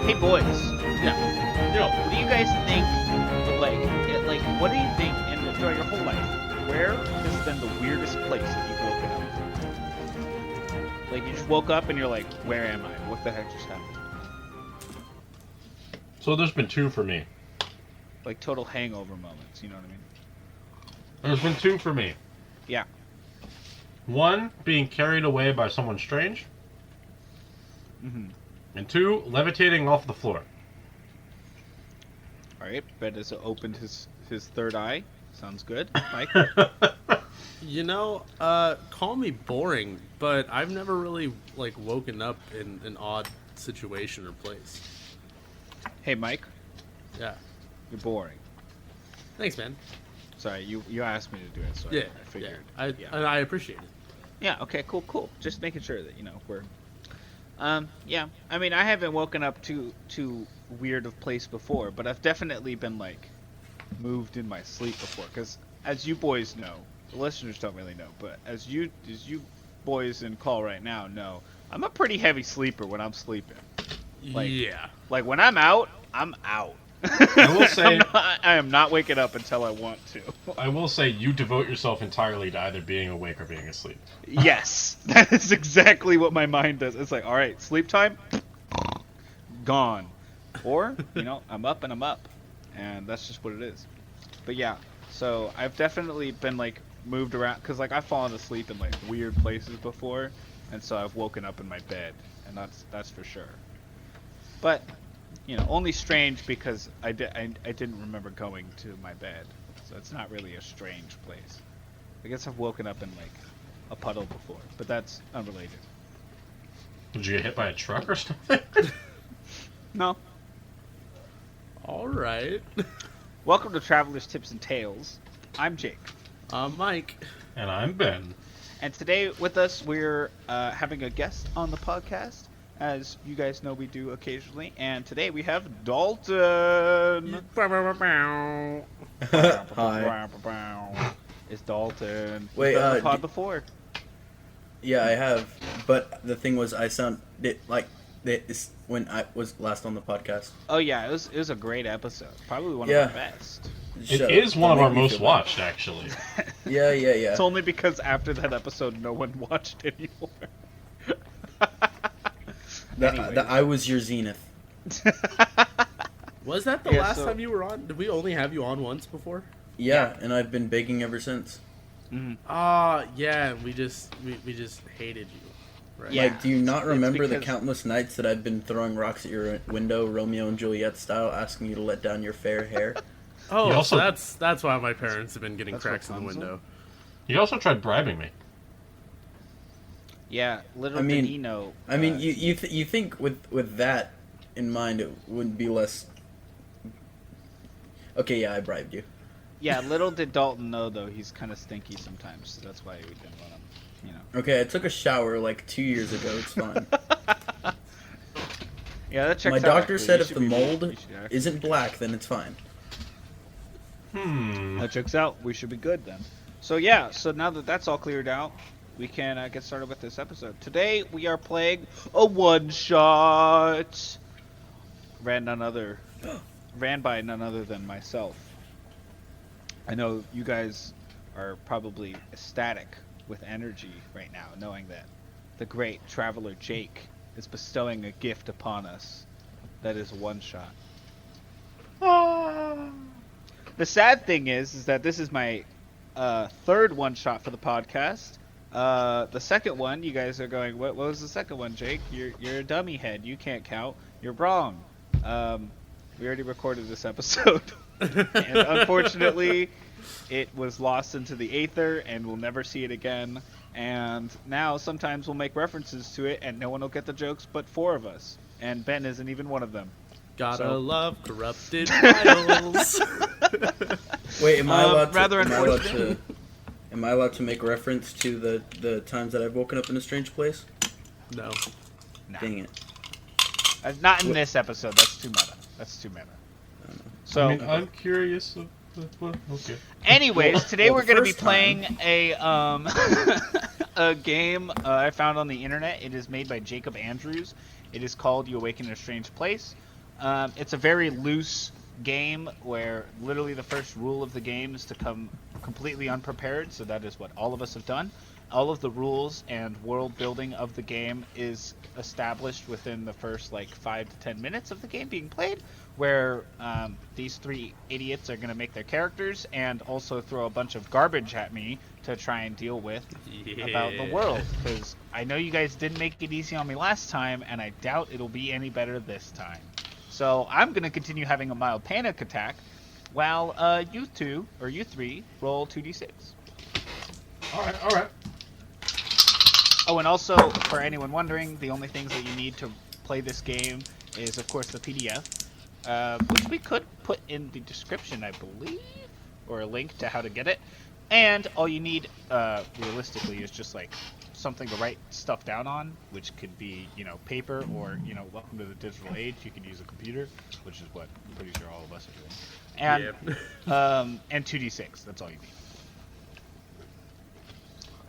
Hey boys, Yeah. Yo. what do you guys think? What do you think throughout your whole life? Where has been the weirdest place that you've woken up? Like you just woke up and you're like, where am I? What the heck just happened? So there's been two for me. Like total hangover moments. You know what I mean? There's been two for me. Yeah. One, being carried away by someone strange. Mm-hmm. And two, levitating off the floor. All right. Ben has opened his third eye. Sounds good, Mike. You know, call me boring, but I've never really woken up in an odd situation or place. Hey, Mike. Yeah. You're boring. Thanks, man. Sorry, you asked me to do it, so Yeah, I figured. yeah. And I appreciate it. Yeah. Okay. Cool. Just making sure that we're. Yeah. I mean, I haven't woken up too weird of place before, but I've definitely been moved in my sleep before. Because as you boys know, the listeners don't really know, but as you boys in call right now know, I'm a pretty heavy sleeper when I'm sleeping. Yeah. Like when I'm out, I'm out. I will say, I am not waking up until I want to. I will say you devote yourself entirely to either being awake or being asleep. Yes, that is exactly what my mind does. It's like, all right, sleep time, gone. Or, I'm up and I'm up. And that's just what it is. But yeah, so I've definitely been moved around. Because I've fallen asleep in weird places before. And so I've woken up in my bed. And that's for sure. But, only strange because I didn't remember going to my bed. So it's not really a strange place. I guess I've woken up in a puddle before, but that's unrelated. Did you get hit by a truck or something? No. All right. Welcome to Travelers, Tips, and Tales. I'm Jake. I'm Mike. And I'm Ben. And today with us, we're having a guest on the podcast, as you guys know we do occasionally. And today we have Dalton. Hi. It's Dalton. Wait, You've been on the pod before. Yeah, I have. But the thing was, I sounded like this when I was last on the podcast. Oh yeah, it was a great episode. Probably one of Yeah. the best. It is one of our most watched, actually. Yeah. It's only because after that episode, no one watched anymore. I was your zenith. Was that the last time you were on? Did we only have you on once before? Yeah, and I've been begging ever since. Yeah, we just hated you. Right? Yeah. Like, do you not remember the because- countless nights that I've been throwing rocks at your window, Romeo and Juliet style, asking you to let down your fair hair? Oh, You also- so that's why my parents have been getting That's cracks in what the comes window. You also tried bribing me. Yeah, little I mean- did he know. I mean, you think with that in mind, it wouldn't be less. Okay, yeah, I bribed you. Yeah, little did Dalton know though he's kind of stinky sometimes, so that's why we didn't want him. Okay, I took a shower 2 years ago. It's fine. Yeah, that checks My out, doctor actually. said You if should the be- mold you should actually- isn't black, then it's fine. That checks out. We should be good then. So yeah, so now that that's all cleared out, we can get started with this episode. Today we are playing a one-shot. Ran by none other than myself. I know you guys are probably ecstatic with energy right now, knowing that the great traveler Jake is bestowing a gift upon us that is a one-shot. The sad thing is that this is my third one-shot for the podcast. The second one, you guys are going, what was the second one, Jake? You're a dummy head. You can't count. You're wrong. We already recorded this episode. And unfortunately, it was lost into the aether, and we'll never see it again. And now sometimes we'll make references to it, and no one will get the jokes but four of us. And Ben isn't even one of them. Gotta love corrupted files. Wait, am I allowed to? rather am I allowed unfortunate. to? Am I allowed to make reference to the times that I've woken up in a strange place? No. Nah. Dang it! Not in this episode. That's too meta. So, I mean, I'm curious. Okay. anyways, today well, we're the going to be first playing a a game I found on the internet. It is made by Jacob Andrews. It is called You Awaken in a Strange Place. It's a very loose game where literally the first rule of the game is to come completely unprepared, so that is what all of us have done. All of the rules and world building of the game is established within the first like 5 to 10 minutes of the game being played, where these three idiots are going to make their characters and also throw a bunch of garbage at me to try and deal with about the world, because I know you guys didn't make it easy on me last time, and I doubt it'll be any better this time. So I'm going to continue having a mild panic attack while you three roll 2d6. All right. Oh, and also, for anyone wondering, the only things that you need to play this game is, of course, the PDF, which we could put in the description, I believe, or a link to how to get it. And all you need, realistically, is just, like, something to write stuff down on, which could be, paper, or, welcome to the digital age, you can use a computer, which is what I'm pretty sure all of us are doing. And, and 2d6, that's all you need.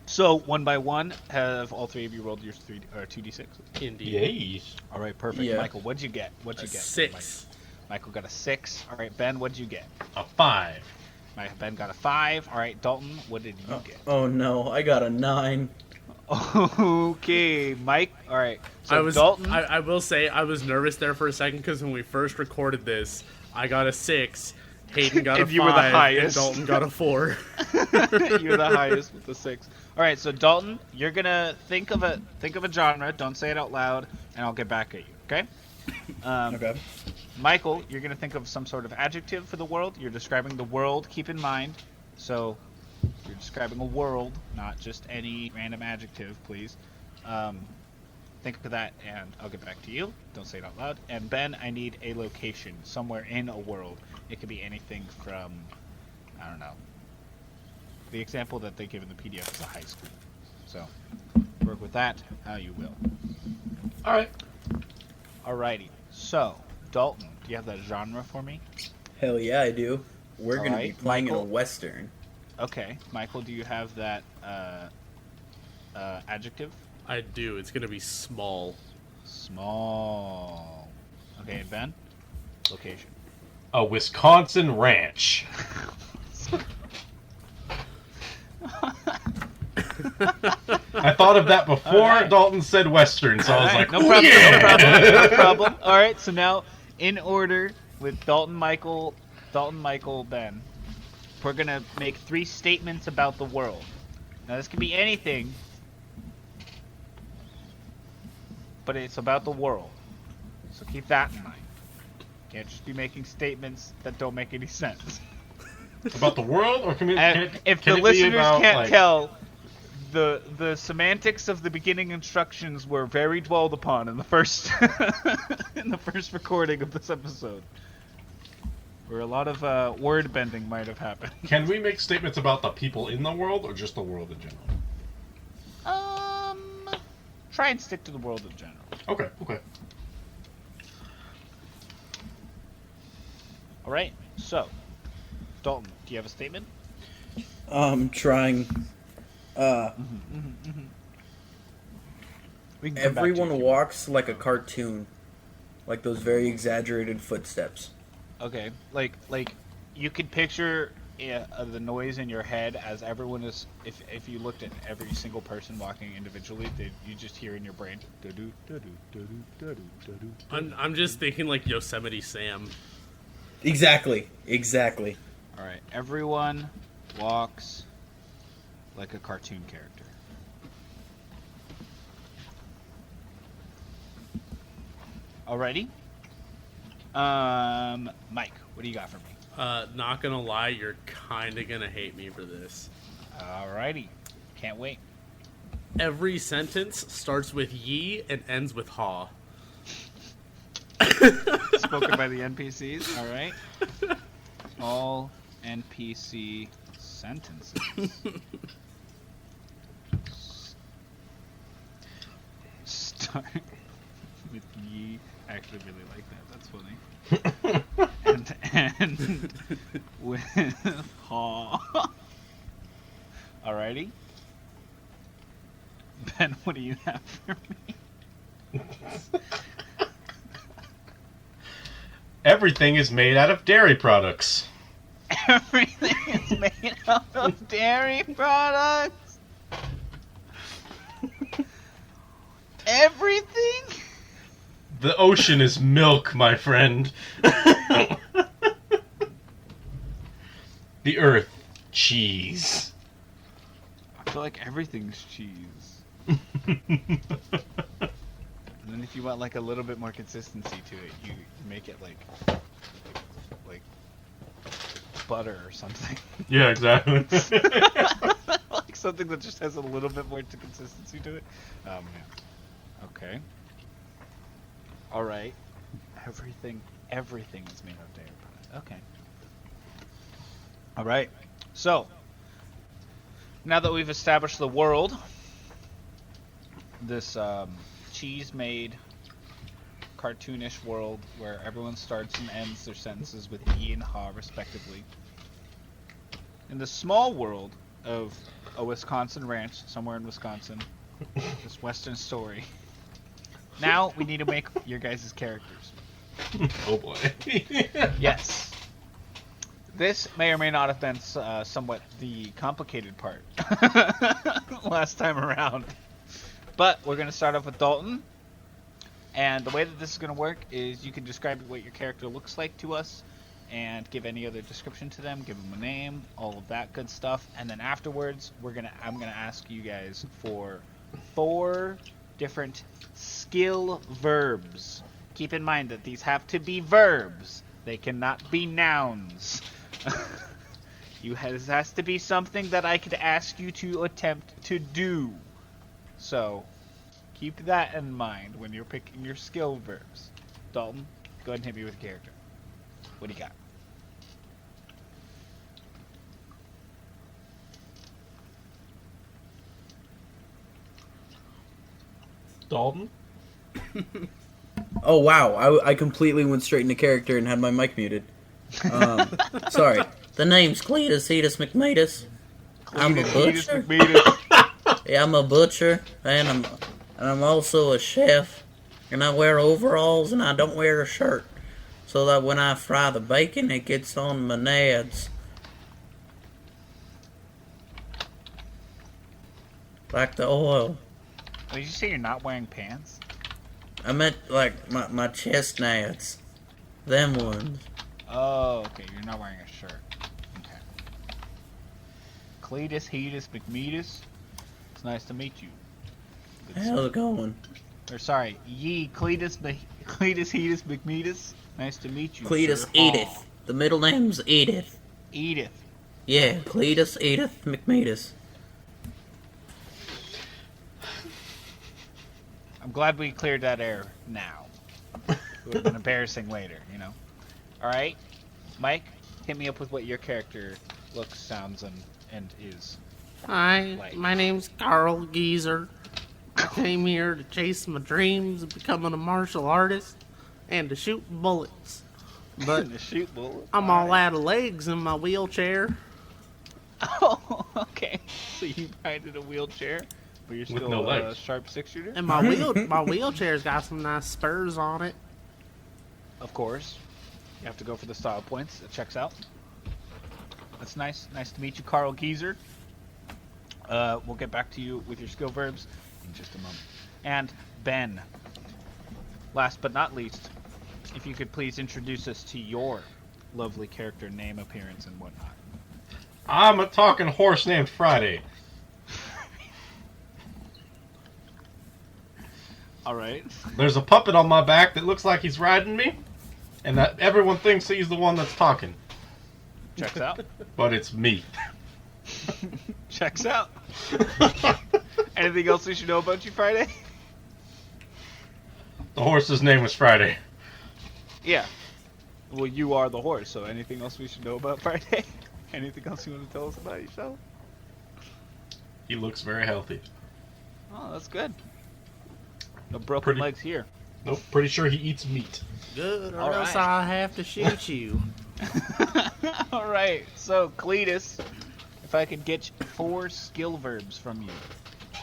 So, one by one, have all three of you rolled your 2d6? Indeed. Yes. All right, perfect. Yeah. Michael, what'd you get? 6. Michael got a 6. All right, Ben, what'd you get? A 5. Ben got a 5. All right, Dalton, what did you get? Oh no, I got a 9. Okay, Mike. All right. So Dalton. I will say I was nervous there for a second because when we first recorded this, I got a 6. Hayden got a 5. You were the highest. And Dalton got a 4. You're the highest with the 6. All right, so Dalton, you're gonna think of a genre. Don't say it out loud, and I'll get back at you. Okay? Okay. Michael, you're gonna think of some sort of adjective for the world. You're describing the world. Keep in mind, so you're describing a world, not just any random adjective, please. Think of that, and I'll get back to you. Don't say it out loud. And Ben, I need a location somewhere in a world. It could be anything from, I don't know. The example that they give in the PDF is a high school. So, work with that how you will. All right. Alrighty. So, Dalton, do you have that genre for me? Hell yeah, I do. We're gonna be Alright, playing in a Michael? western. Okay. Michael, do you have that adjective? I do. It's going to be small. Small. Okay, and Ben? Location. A Wisconsin ranch. I thought of that before Alright. Dalton said Western, so I was Alright, like, no problem, yeah! no problem. Alright, so now, in order, with Dalton, Michael, Ben, we're gonna make 3 statements about the world. Now, this can be anything, but it's about the world. So keep that in mind. Can't just be making statements that don't make any sense. About the world, or If can the it be listeners about, can't like, tell, the semantics of the beginning instructions were very dwelled upon in the first in the first recording of this episode, where a lot of word bending might have happened. Can we make statements about the people in the world, or just the world in general? Try and stick to the world in general. Okay. All right. So, Dalton, do you have a statement? Trying. We can come back to Everyone you. walks like a cartoon, like those very exaggerated footsteps. Okay, like you could picture the noise in your head as everyone is. If you looked at every single person walking individually, you just hear in your brain. I'm just thinking like Yosemite Sam. Exactly. All right, everyone walks like a cartoon character. Alrighty. Mike, what do you got for me? Not gonna lie, you're kinda gonna hate me for this. Alrighty, can't wait. Every sentence starts with ye and ends with ha. Spoken by the NPCs. All right. All NPC sentences. Start with ye. I actually really like that. That's funny. And end with ha. Alrighty. Ben, what do you have for me? Everything is made out of dairy products. Everything is made out of dairy products. Everything? The ocean is milk, my friend. The earth, cheese. I feel like everything's cheese. And then if you want like a little bit more consistency to it, you make it like butter or something. Yeah, exactly. Like something that just has a little bit more consistency to it. Oh man. Okay. All right. Everything is made of dairy products. Okay. All right. So now that we've established the world, this cheese-made, cartoonish world where everyone starts and ends their sentences with "e" and "ha" respectively. In the small world of a Wisconsin ranch somewhere in Wisconsin, this Western story. Now we need to make your guys' characters. Oh boy. Yes. This may or may not have been somewhat the complicated part last time around. But we're going to start off with Dalton. And the way that this is going to work is you can describe what your character looks like to us and give any other description to them, give them a name, all of that good stuff. And then afterwards, I'm going to ask you guys for 4 different skill verbs. Keep in mind that these have to be verbs. They cannot be nouns. It has to be something that I could ask you to attempt to do. So, keep that in mind when you're picking your skill verbs. Dalton, go ahead and hit me with a character. What do you got? Dalton? Oh wow, I completely went straight into character and had my mic muted. Sorry. The name's Cletus Hetus McMetus. I'm a butcher. Yeah, I'm a butcher, and I'm also a chef. And I wear overalls, and I don't wear a shirt, so that when I fry the bacon, it gets on my nads. Like the oil. Did you say you're not wearing pants? I meant like my chest nads. Them ones. Oh, okay. You're not wearing a shirt. Okay. Cletus Hetus McMetus. It's nice to meet you. How's it going? Or sorry, Cletus Hetus McMetus. Nice to meet you. Cletus sir. Edith. The middle name's Edith. Edith. Yeah, Cletus Edith McMetus. I'm glad we cleared that air now. It would have been embarrassing later, you know. Alright, Mike, hit me up with what your character looks, sounds, and is. Hi, Like. my name's Carl Geezer. I came here to chase my dreams of becoming a martial artist and to shoot bullets. But To shoot bullets. I'm all out of legs in my wheelchair. Oh, okay. So you ride in a wheelchair, but you're With still no a legs. sharp 6-shooter? And my wheelchair's got some nice spurs on it. Of course. You have to go for the style points. It checks out. That's nice. Nice to meet you, Carl Geezer. We'll get back to you with your skill verbs in just a moment. And Ben, last but not least, if you could please introduce us to your lovely character, name, appearance, and whatnot. I'm a talking horse named Friday. All right. There's a puppet on my back that looks like he's riding me, and that everyone thinks he's the one that's talking. Checks out. But it's me. Checks out. Anything else we should know about you, Friday? The horse's name was Friday. Yeah. Well, you are the horse, so anything else we should know about Friday? Anything else you want to tell us about yourself? He looks very healthy. Oh, that's good. No broken legs here. Nope, pretty sure he eats meat. Good, or All else right. I'll have to shoot you. All right. So, Cletus, if I could get 4 skill verbs from you.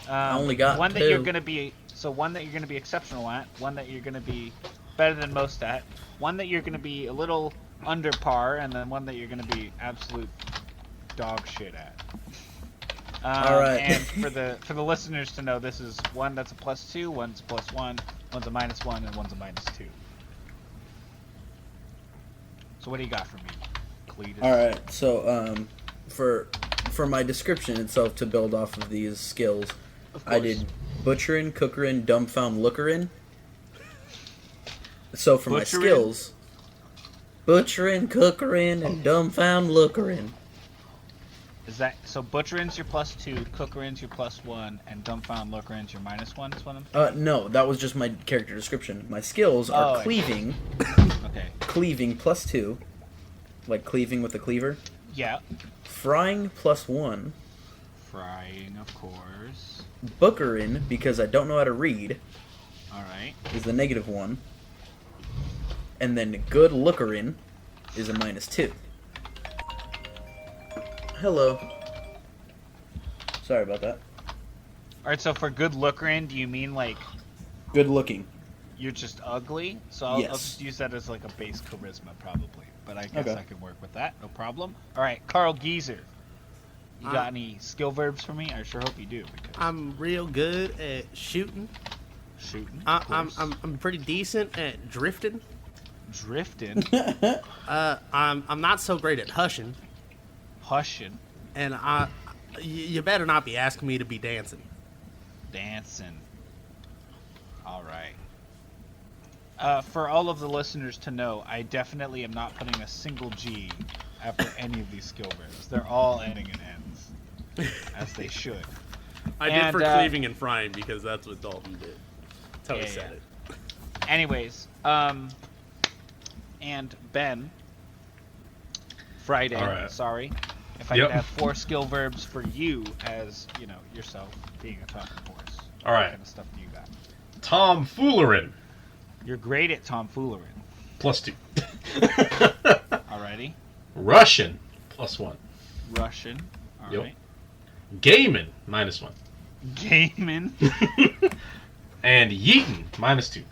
I only got one that 2. you're gonna be. So one that you're gonna be exceptional at. One that you're gonna be better than most at, one that you're going to be a little under par, and then one that you're going to be absolute dog shit at. All right. And for the listeners to know, this is one that's a +2, one's a +1, one's a -1, and one's a -2. So what do you got for me, Cletus? All right. So for my description itself, to build off of these skills, I did butcherin, cookerin, dumbfound lookerin. So for my skills, butcherin, cookerin, and dumbfound lookerin. Is that so? Butcherin's your +2, cookerin's your +1, and dumbfound lookerin's your -1. Is what I'm. No, that was just my character description. My skills are cleaving. Okay. Cleaving +2, like cleaving with a cleaver. Yeah. Frying +1. Frying, of course. Bookerin, because I don't know how to read, All right. is the -1. And then good lookerin is a -2. Hello. Sorry about that. All right. So for good lookerin, do you mean like Good looking. you're just ugly? So I'll Yes. just use that as like a base charisma, probably. But I guess Okay. I can work with that. No problem. All right, Carl Geezer. You got any skill verbs for me? I sure hope you do. Because I'm real good at shooting. shooting. I'm pretty decent at drifting. Drifting. I'm not so great at hushing, Hushing. and you better not be asking me to be dancing. Dancing. All right. For all of the listeners to know, I definitely am not putting a single G after any of these skill verbs. They're all ending in N's, as they should. I did for cleaving and frying because that's what Dalton did. That's how he said it. Anyways, and Ben, Friday, All right. sorry, if I could have 4 skill verbs for you as, yourself being a talking horse. All What right. kind of stuff do you got? Tomfoolerin. You're great at tomfoolery. +2. Alrighty. Russian. +1. Russian. Yep. Alright. Gaiman. -1. Gaming. And yeetin. -2.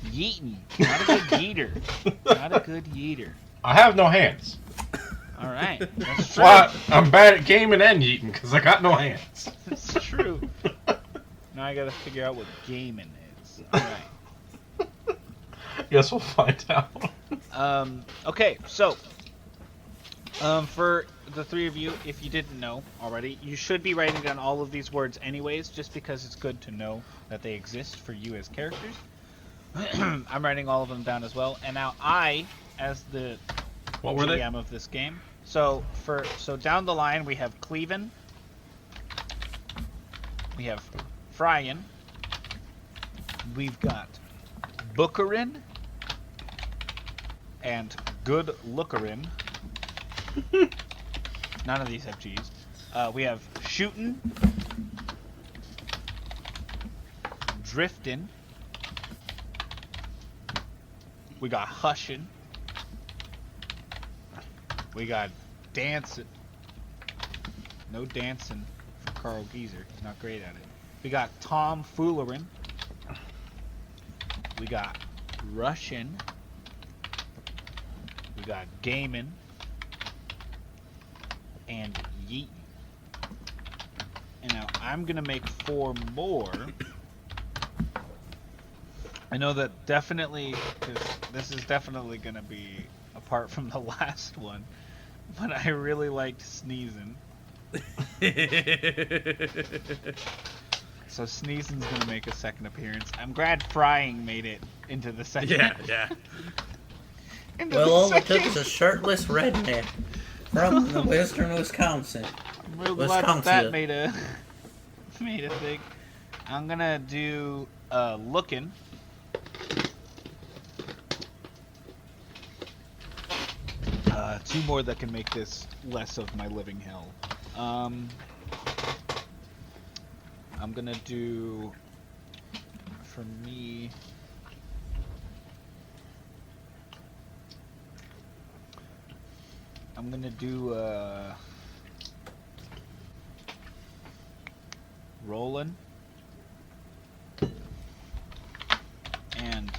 Yeetin. Not a good yeeter. Not a good yeeter. I have no hands. Alright. That's That's true. why I'm bad at gaming and yeeting, because I got no hands. That's true. Now I gotta figure out what gaming is. Alright. Guess we'll find out. Okay, so for the 3 of you, if you didn't know already, you should be writing down all of these words anyways, just because it's good to know that they exist for you as characters. I'm writing all of them down as well, and now I, as the What were they? GM of this game, so down the line we have cleavin', we have fryin', we've got bookerin', and good lookerin'. None of these have G's. We have shootin', driftin', we got hushin', we got dancing. No dancing for Carl Geezer. He's not great at it. We got tomfoolerin'. We got Russian. We got gaming. And yeetin'. And now I'm gonna make 4 more. I know that definitely, because this is definitely gonna be apart from the last one, but I really liked sneezing. So sneezing's gonna make a second appearance. I'm glad frying made it into the second. Yeah. Into Well, the all it second. took is a shirtless redneck from the western Wisconsin. I'm real glad that Wisconsin. made a thing. I'm gonna do looking. Two more that can make this less of my living hell. I'm gonna do, for me, I'm gonna do rolling and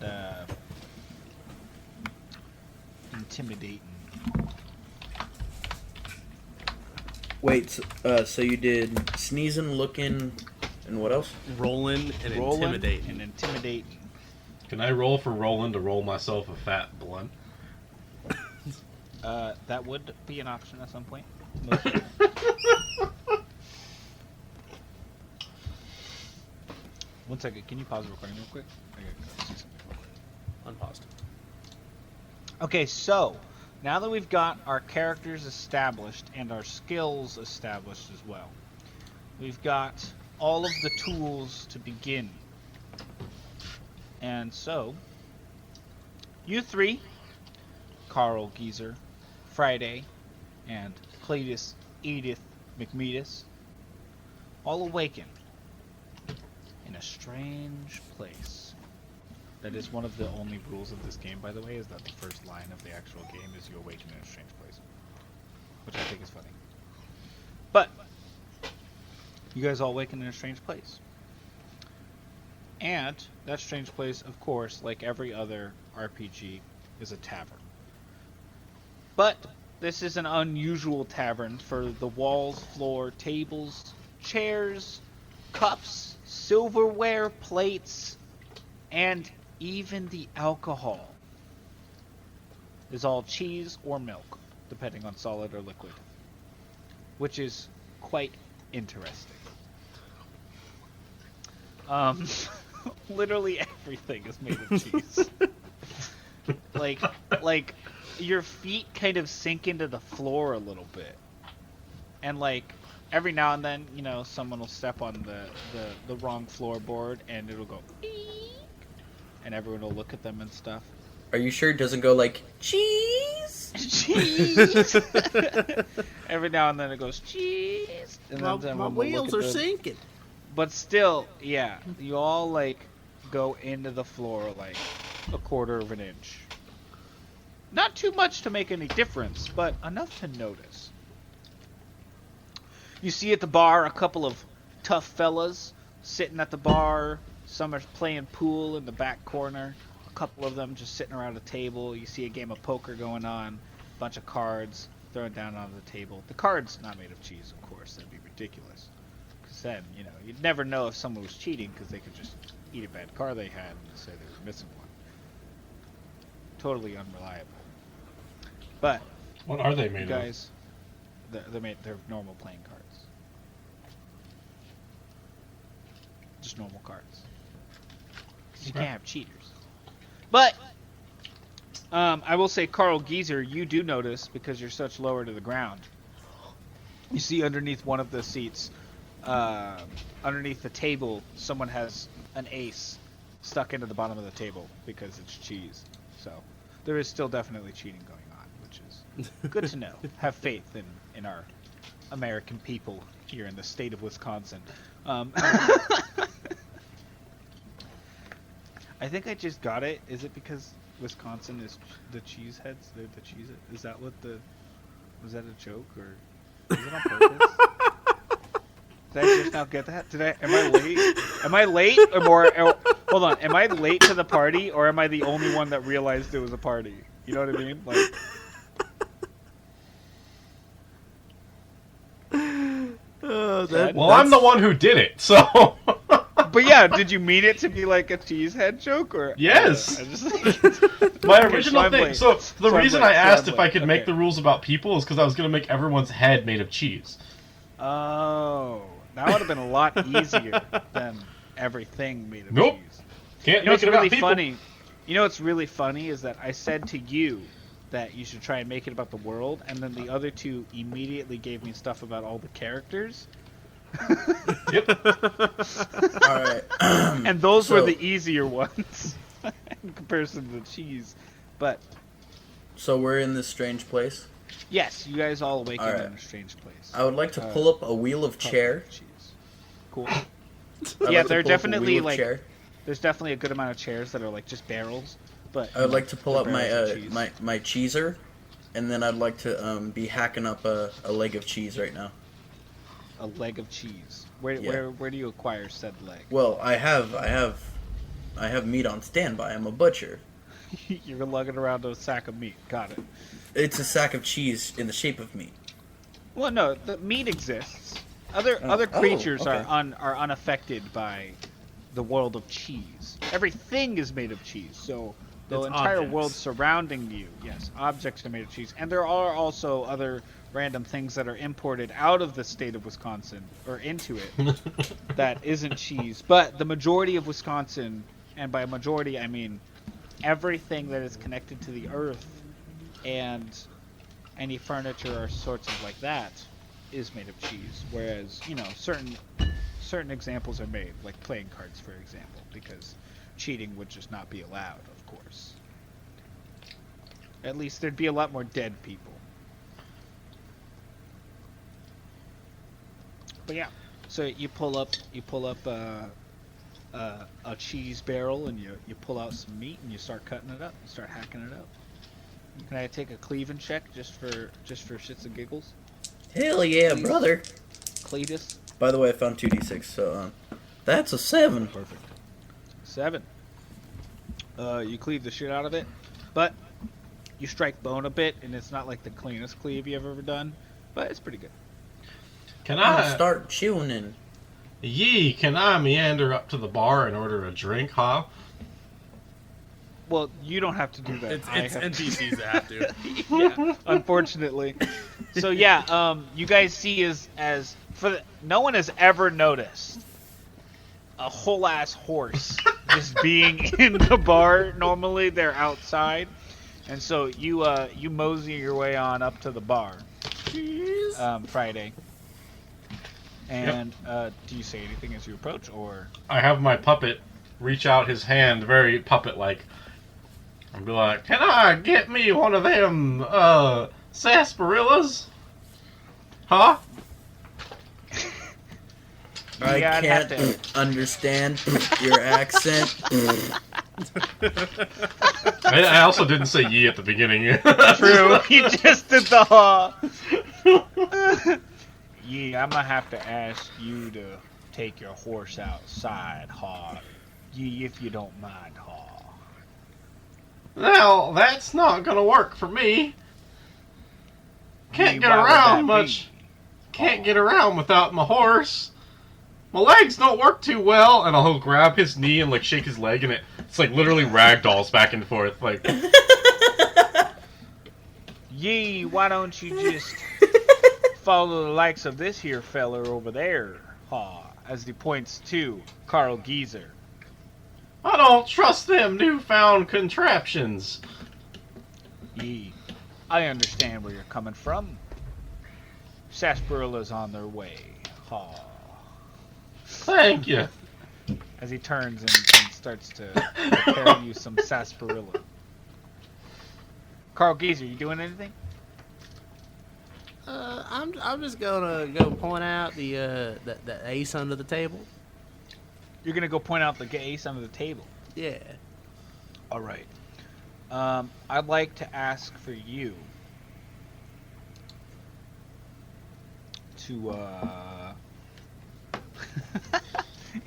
and intimidating. Wait, so you did sneezing, looking, and what else? Rolling and intimidating. Can I roll for Roland to roll myself a fat blunt? That would be an option at some point. One second, can you pause the recording real quick? I gotta see something. Unpaused. Okay, so now that we've got our characters established and our skills established as well, we've got all of the tools to begin. And so, you three, Carl Geezer, Friday, and Cletus Edith McMetis, all awaken in a strange place. That is one of the only rules of this game, by the way, is that the first line of the actual game is you awaken in a strange place. Which I think is funny. But, you guys all awaken in a strange place. And that strange place, of course, like every other RPG, is a tavern. But this is an unusual tavern for the walls, floor, tables, chairs, cups, silverware, plates, and even the alcohol is all cheese or milk, depending on solid or liquid, which is quite interesting. Literally everything is made of cheese. like your feet kind of sink into the floor a little bit, and like every now and then, you know, someone will step on the wrong floorboard and it'll go eek, and everyone will look at them and stuff. Are you sure it doesn't go like cheese? Cheese. Every now and then it goes cheese, and then My someone will look wheels at are them. sinking. But still, yeah, you all like go into the floor like a quarter of an inch. Not too much to make any difference, but enough to notice. You see at the bar a couple of tough fellas sitting at the bar. Some are playing pool in the back corner. A couple of them just sitting around a table. You see a game of poker going on. A bunch of cards thrown down on the table. The card's not made of cheese, of course. That'd be ridiculous. Because then, you know, you'd never know if someone was cheating because they could just eat a bad card they had and say they were missing one. Totally unreliable. But What are they you made guys, they're normal playing cards. Just normal cards. 'Cause you Okay. can't have cheaters. But I will say, Carl Geezer, you do notice, because you're such lower to the ground, you see underneath one of the seats, underneath the table, someone has an ace stuck into the bottom of the table because it's cheese. So there is still definitely cheating going on, which is good to know. Have faith in our American people here in the state of Wisconsin. I think I just got it. Is it because Wisconsin is the cheese heads? They're the cheese. Is that what the? Was that a joke or? Is it on purpose? Did I just now get that? Am I late? Am I late or more? Hold on. Am I late to the party, or am I the only one that realized it was a party? You know what I mean? Like. Well, I'm the one who did it, so. But yeah, did you mean it to be like a cheesehead joke, or? Yes. I just, My Okay, original I'm thing. late. So the I'm reason late. I asked I'm if I late. could make Okay. the rules about people is because I was going to make everyone's head made of cheese. Oh, that would have been a lot easier than everything made of Nope. cheese. Can't You know make what's it about really people. funny? You know what's really funny is that I said to you that you should try and make it about the world, and then the other two immediately gave me stuff about all the characters. Yep. All right. And those were So- the easier ones in comparison to the cheese. But So we're in this strange place. yes, you guys all awaken Alright. in a strange place. I would like to pull up a wheel of chair. Cheese. Cool. I'd Yeah, like to they're pull up a definitely, wheel of like, chair. There's definitely a good amount of chairs that are like just barrels. But I would like to pull they're up my barrels of cheese. my cheeser, and then I'd like to be hacking up a leg of cheese right now. A leg of cheese. Where Yeah. where do you acquire said leg? Well, I have I have meat on standby. I'm a butcher. You're lugging around a sack of meat. Got it. It's a sack of cheese in the shape of meat. Well, no, the meat exists. Other creatures okay. are unaffected by the world of cheese. Everything is made of cheese, so the It's entire objects. world surrounding you, yes, objects are made of cheese. And there are also other random things that are imported out of the state of Wisconsin, or into it, that isn't cheese. But the majority of Wisconsin, and by majority I mean everything that is connected to the earth and any furniture or sorts of like that is made of cheese. Whereas, certain examples are made, like playing cards, for example, because cheating would just not be allowed, of course. At least there'd be a lot more dead people. But yeah, so you pull up a cheese barrel, and you pull out some meat, and you start cutting it up. You start hacking it up. Can I take a cleaving check just for shits and giggles? Hell yeah, Please. brother. Cletus? By the way, I found 2d6, so that's a 7. Perfect. 7. You cleave the shit out of it, but you strike bone a bit, and it's not like the cleanest cleave you've ever done, but it's pretty good. Can I'm gonna I start chewing in. can I meander up to the bar and order a drink, huh? Well, you don't have to do that. It's I have to. NPCs that have to. Yeah, unfortunately. So yeah, you guys see no one has ever noticed a whole ass horse just being in the bar. Normally they're outside, and so you mosey your way on up to the bar, Friday. And do you say anything as you approach, or? I have my puppet reach out his hand, very puppet-like, and be like, "Can I get me one of them, sarsaparillas? Huh?" I Yeah, I'd can't have to- understand your accent. I also didn't say ye at the beginning. True. You just did the haw. Yeah, I'm gonna have to ask you to take your horse outside, haw. Yeah, if you don't mind, haw. Now, that's not gonna work for me. Can't get Why would around that much. be? Can't get around without my horse. My legs don't work too well, and I'll grab his knee and like shake his leg, and it's like literally ragdolls back and forth. Like, Yee, why don't you just follow the likes of this here feller over there, haw, as he points to Carl Geezer. I don't trust them newfound contraptions. Yee, I understand where you're coming from. Sarsaparilla's on their way, haw. Thank you. As he turns and starts to prepare you some sarsaparilla. Carl Geezer, you doing anything? I'm just gonna go point out the ace under the table. You're gonna go point out the ace under the table. Yeah. All right. I'd like to ask for you to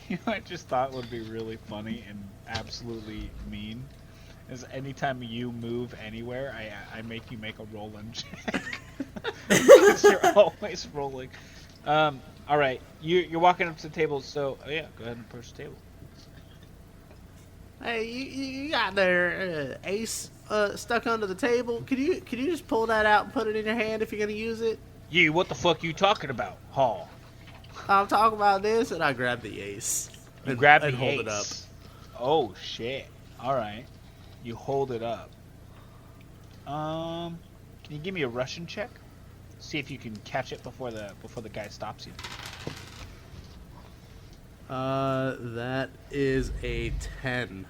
you know what I just thought would be really funny and absolutely mean is anytime you move anywhere, I make you make a rolling check. Because you're always rolling. All right, you're walking up to the table, so yeah, go ahead and approach the table. Hey, you got their ace stuck under the table. Could you just pull that out and put it in your hand if you're gonna use it? Yeah, what the fuck you talking about, Hall? I'm talking about this, and I grab the ace. You grab the and hold ace. it up. Oh shit! All right, you hold it up. Can you give me a Russian check? See if you can catch it before the guy stops you. That is a 10.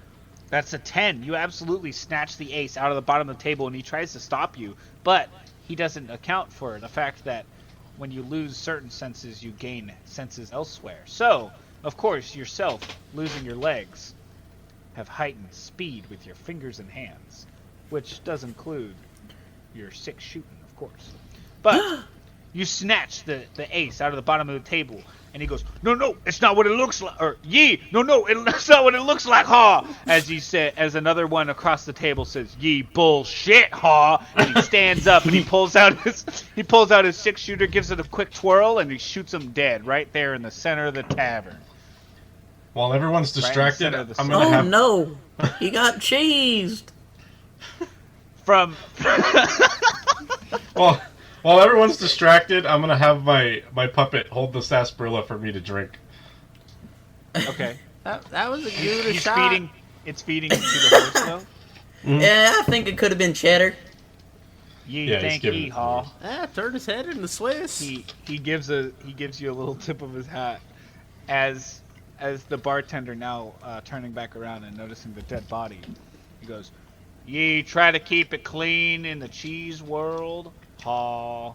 That's a 10. You absolutely snatch the ace out of the bottom of the table, and he tries to stop you, but he doesn't account for the fact that when you lose certain senses, you gain senses elsewhere. So, of course, yourself losing your legs have heightened speed with your fingers and hands, which does include your 6 shooting, of course. But You snatch the ace out of the bottom of the table, and he goes, no, it's not what it looks like. Or, Yi, no, it's not what it looks like, ha! As another one across the table says, Yi, bullshit, ha! And he stands up and he pulls out his 6-shooter, gives it a quick twirl, and he shoots him dead right there in the center of the tavern. While everyone's distracted, Right I'm gonna have... no! He got cheesed! From... While everyone's distracted, I'm gonna have my puppet hold the sarsaparilla for me to drink. Okay. That was a good He's shot. It's feeding it to the horse, though. Mm-hmm. Yeah, I think it could have been cheddar. Yeah, thank giving ye, it to ha. Turned his head into Swiss. He gives you a little tip of his hat as the bartender now turning back around and noticing the dead body. He goes, "Ye try to keep it clean in the cheese world, ha."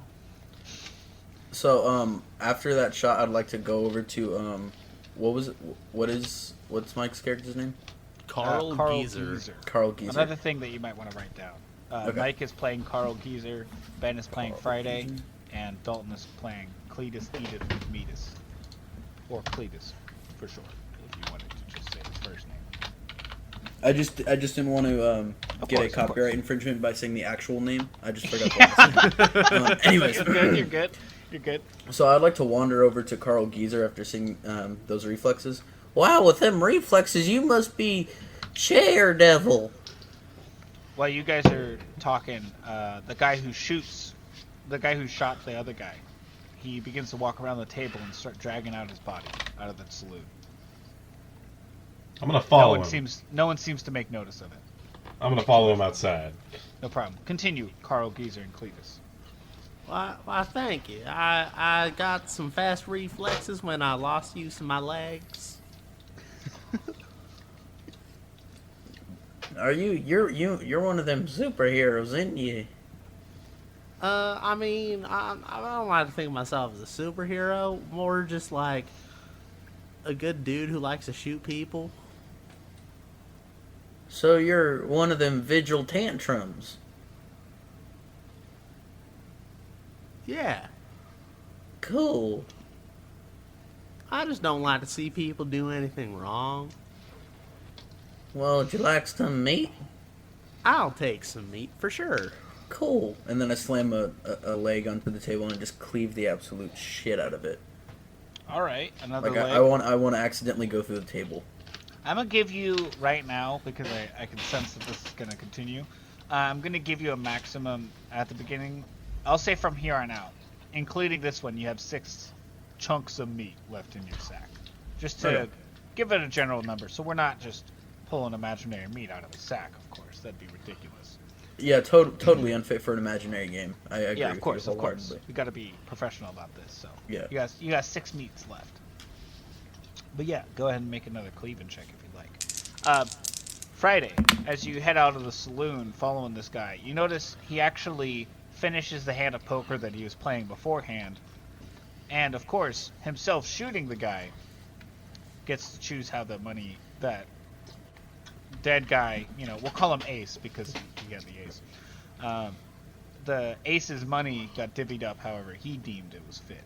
So, after that shot, I'd like to go over to, what's Mike's character's name? Carl Geezer. Carl Geezer. Another thing that you might want to write down. Okay. Mike is playing Carl Geezer, Ben is playing Friday, and Dalton is playing Cletus Edith Metis. Or Cletus, for short, if you wanted to just say his first name. I just didn't want to get a course, copyright infringement by saying the actual name. I just forgot the last name. Anyways. You're good. So I'd like to wander over to Carl Geezer after seeing those reflexes. Wow, with them reflexes, you must be Daredevil. While you guys are talking, the guy who shot the other guy, he begins to walk around the table and start dragging out his body out of the saloon. I'm gonna follow him. No one seems to make notice of it. I'm gonna follow him outside. No problem. Continue, Carl Geezer and Cletus. Why, thank you. I got some fast reflexes when I lost use of my legs. You're one of them superheroes, ain't you? I mean, I don't like to think of myself as a superhero. More just like a good dude who likes to shoot people. So you're one of them vigil tantrums. Yeah. Cool. I just don't like to see people do anything wrong. Well, would you like some meat? I'll take some meat for sure. Cool. And then I slam a leg onto the table and just cleave the absolute shit out of it. All right, another Like leg. I want to accidentally go through the table. I'm gonna give you right now because I can sense that this is gonna continue. I'm gonna give you a maximum at the beginning. I'll say from here on out, including this one, you have 6 chunks of meat left in your sack. Just to give it a general number, so we're not just pulling imaginary meat out of a sack, of course. That'd be ridiculous. Yeah, totally unfit for an imaginary game. I agree. Yeah, of with course, you of course. wholeheartedly. We got to be professional about this. So Yeah. you got 6 meats left. But yeah, go ahead and make another cleaving check if you'd like. Friday, as you head out of the saloon following this guy, you notice he actually finishes the hand of poker that he was playing beforehand, and of course, himself shooting the guy gets to choose how the money that dead guy, we'll call him Ace because he got the ace. The Ace's money got divvied up however he deemed it was fit.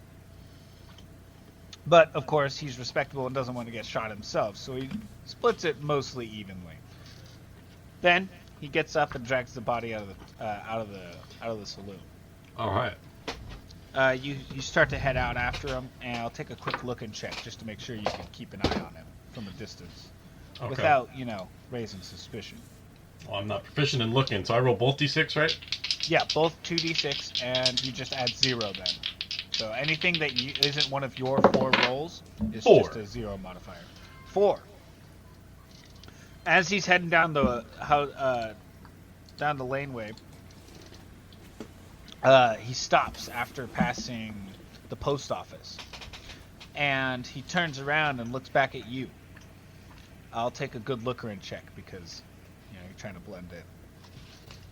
But, of course, he's respectable and doesn't want to get shot himself, so he splits it mostly evenly. Then, he gets up and drags the body out of the saloon. All right. You start to head out after him, and I'll take a quick look and check just to make sure you can keep an eye on him from a distance. Okay. Without, raising suspicion. Well, I'm not proficient in looking, so I roll both d6, right? Yeah, both 2d6, and you just add 0 then. So anything that isn't one of your 4 rolls is 4. just a 0 modifier. 4. As he's heading down the laneway, he stops after passing the post office, and he turns around and looks back at you. I'll take a good looker and check because you're trying to blend in.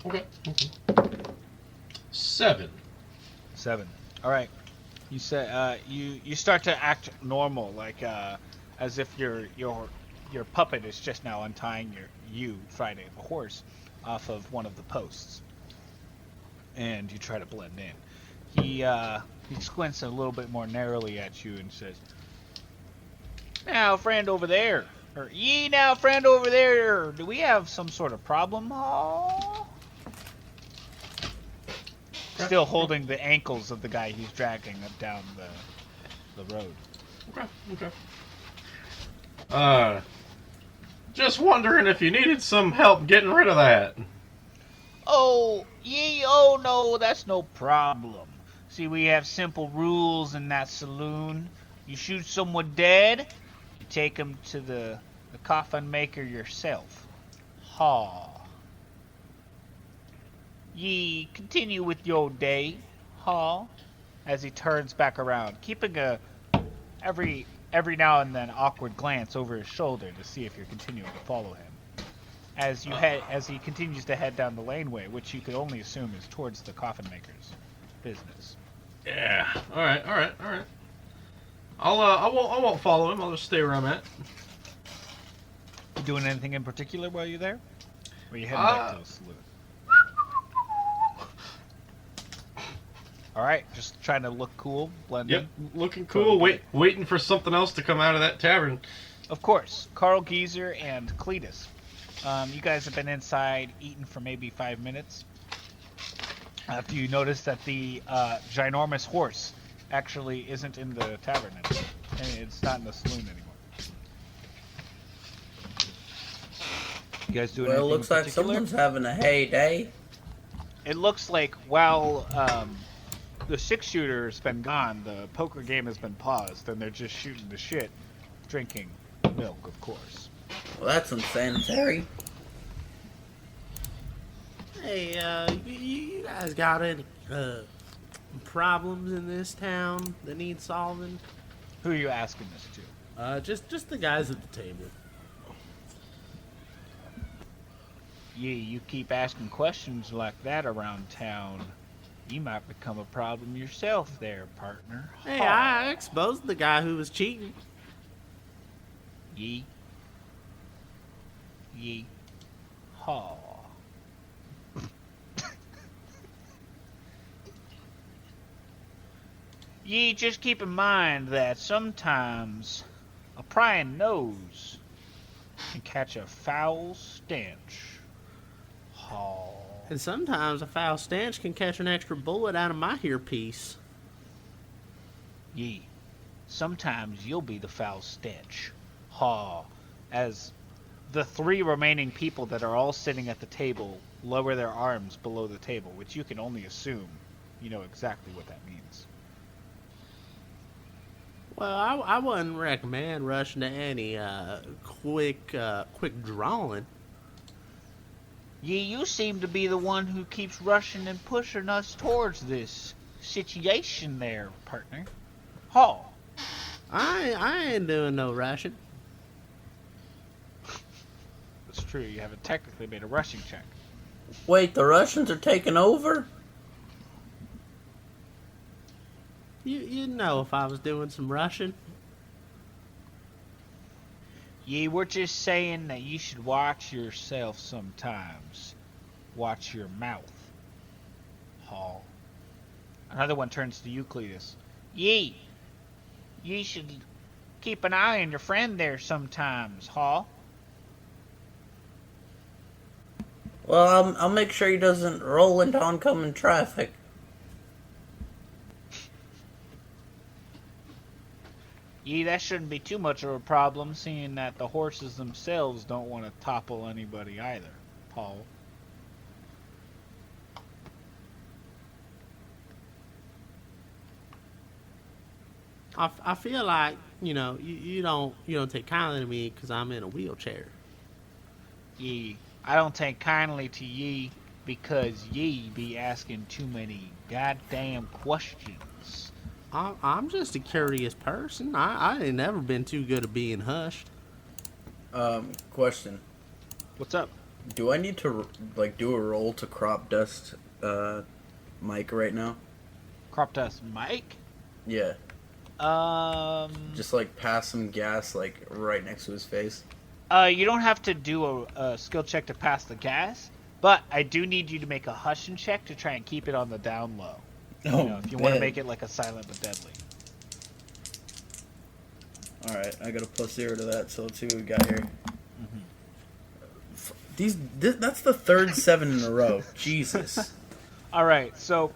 Okay. 7. 7. All right. You say you start to act normal, like as if your puppet is just now untying you Friday the horse off of one of the posts, and you try to blend in. He squints a little bit more narrowly at you and says, "Now, friend over there, or ye now, friend over there, do we have some sort of problem?" Oh. Still holding the ankles of the guy he's dragging up down the road. Okay. Just wondering if you needed some help getting rid of that. Oh no, that's no problem. See, we have simple rules in that saloon. You shoot someone dead, you take him to the coffin maker yourself. Ha. Ye continue with your day, ha. As he turns back around, keeping every now and then awkward glance over his shoulder to see if you're continuing to follow him. As he continues to head down the laneway, which you could only assume is towards the coffin maker's business. Yeah. All right. I won't follow him. I'll just stay where I'm at. You doing anything in particular while you're there? Or are you heading back to the saloon? All right, just trying to look cool, blend in. Yep, looking cool. Waiting for something else to come out of that tavern. Of course, Carl Geezer and Cletus. You guys have been inside eating for maybe 5 minutes. After you notice that the ginormous horse actually isn't in the tavern anymore. And it's not in the saloon anymore. You guys doing anything Well, it looks like someone's having a heyday. It looks like while the 6-shooter's been gone, the poker game has been paused, and they're just shooting the shit, drinking milk, of course. Well, that's unsanitary. Hey, you guys got any problems in this town that need solving? Who are you asking this to? Just the guys at the table. Yeah, you keep asking questions like that around town, you might become a problem yourself there, partner. Hey, I exposed the guy who was cheating. Ye. Ha. Ye, just keep in mind that sometimes a prying nose can catch a foul stench. Ha. And sometimes a foul stench can catch an extra bullet out of my earpiece. Ye, sometimes you'll be the foul stench. Ha. As the 3 remaining people that are all sitting at the table lower their arms below the table, which you can only assume you know exactly what that means. Well, I wouldn't recommend rushing to any quick drawing. Ye, you seem to be the one who keeps rushing and pushing us towards this situation there, partner. Ha. I ain't doing no rushing. That's true, you haven't technically made a rushing check. Wait, the Russians are taking over? You'd know if I was doing some rushing. Ye, we're just saying that you should watch yourself sometimes. Watch your mouth. Ha. Another one turns to you, Cletus. Ye should keep an eye on your friend there sometimes, ha. Well, I'll make sure he doesn't roll into oncoming traffic. Ye, that shouldn't be too much of a problem, seeing that the horses themselves don't want to topple anybody either, Paul. I feel like you don't take kindly to me because I'm in a wheelchair. Ye, I don't take kindly to ye because ye be asking too many goddamn questions. I'm just a curious person. I ain't never been too good at being hushed. Question. What's up? Do I need to, do a roll to crop dust, Mike right now? Crop dust Mike? Yeah. Just, pass some gas, right next to his face? You don't have to do a skill check to pass the gas, but I do need you to make a hushing check to try and keep it on the down low. Oh, if you want to man. make it like a silent but deadly. Alright, I got a +0 to that, so let's see what we got here. That's the third 7 in a row. Jesus. All right, so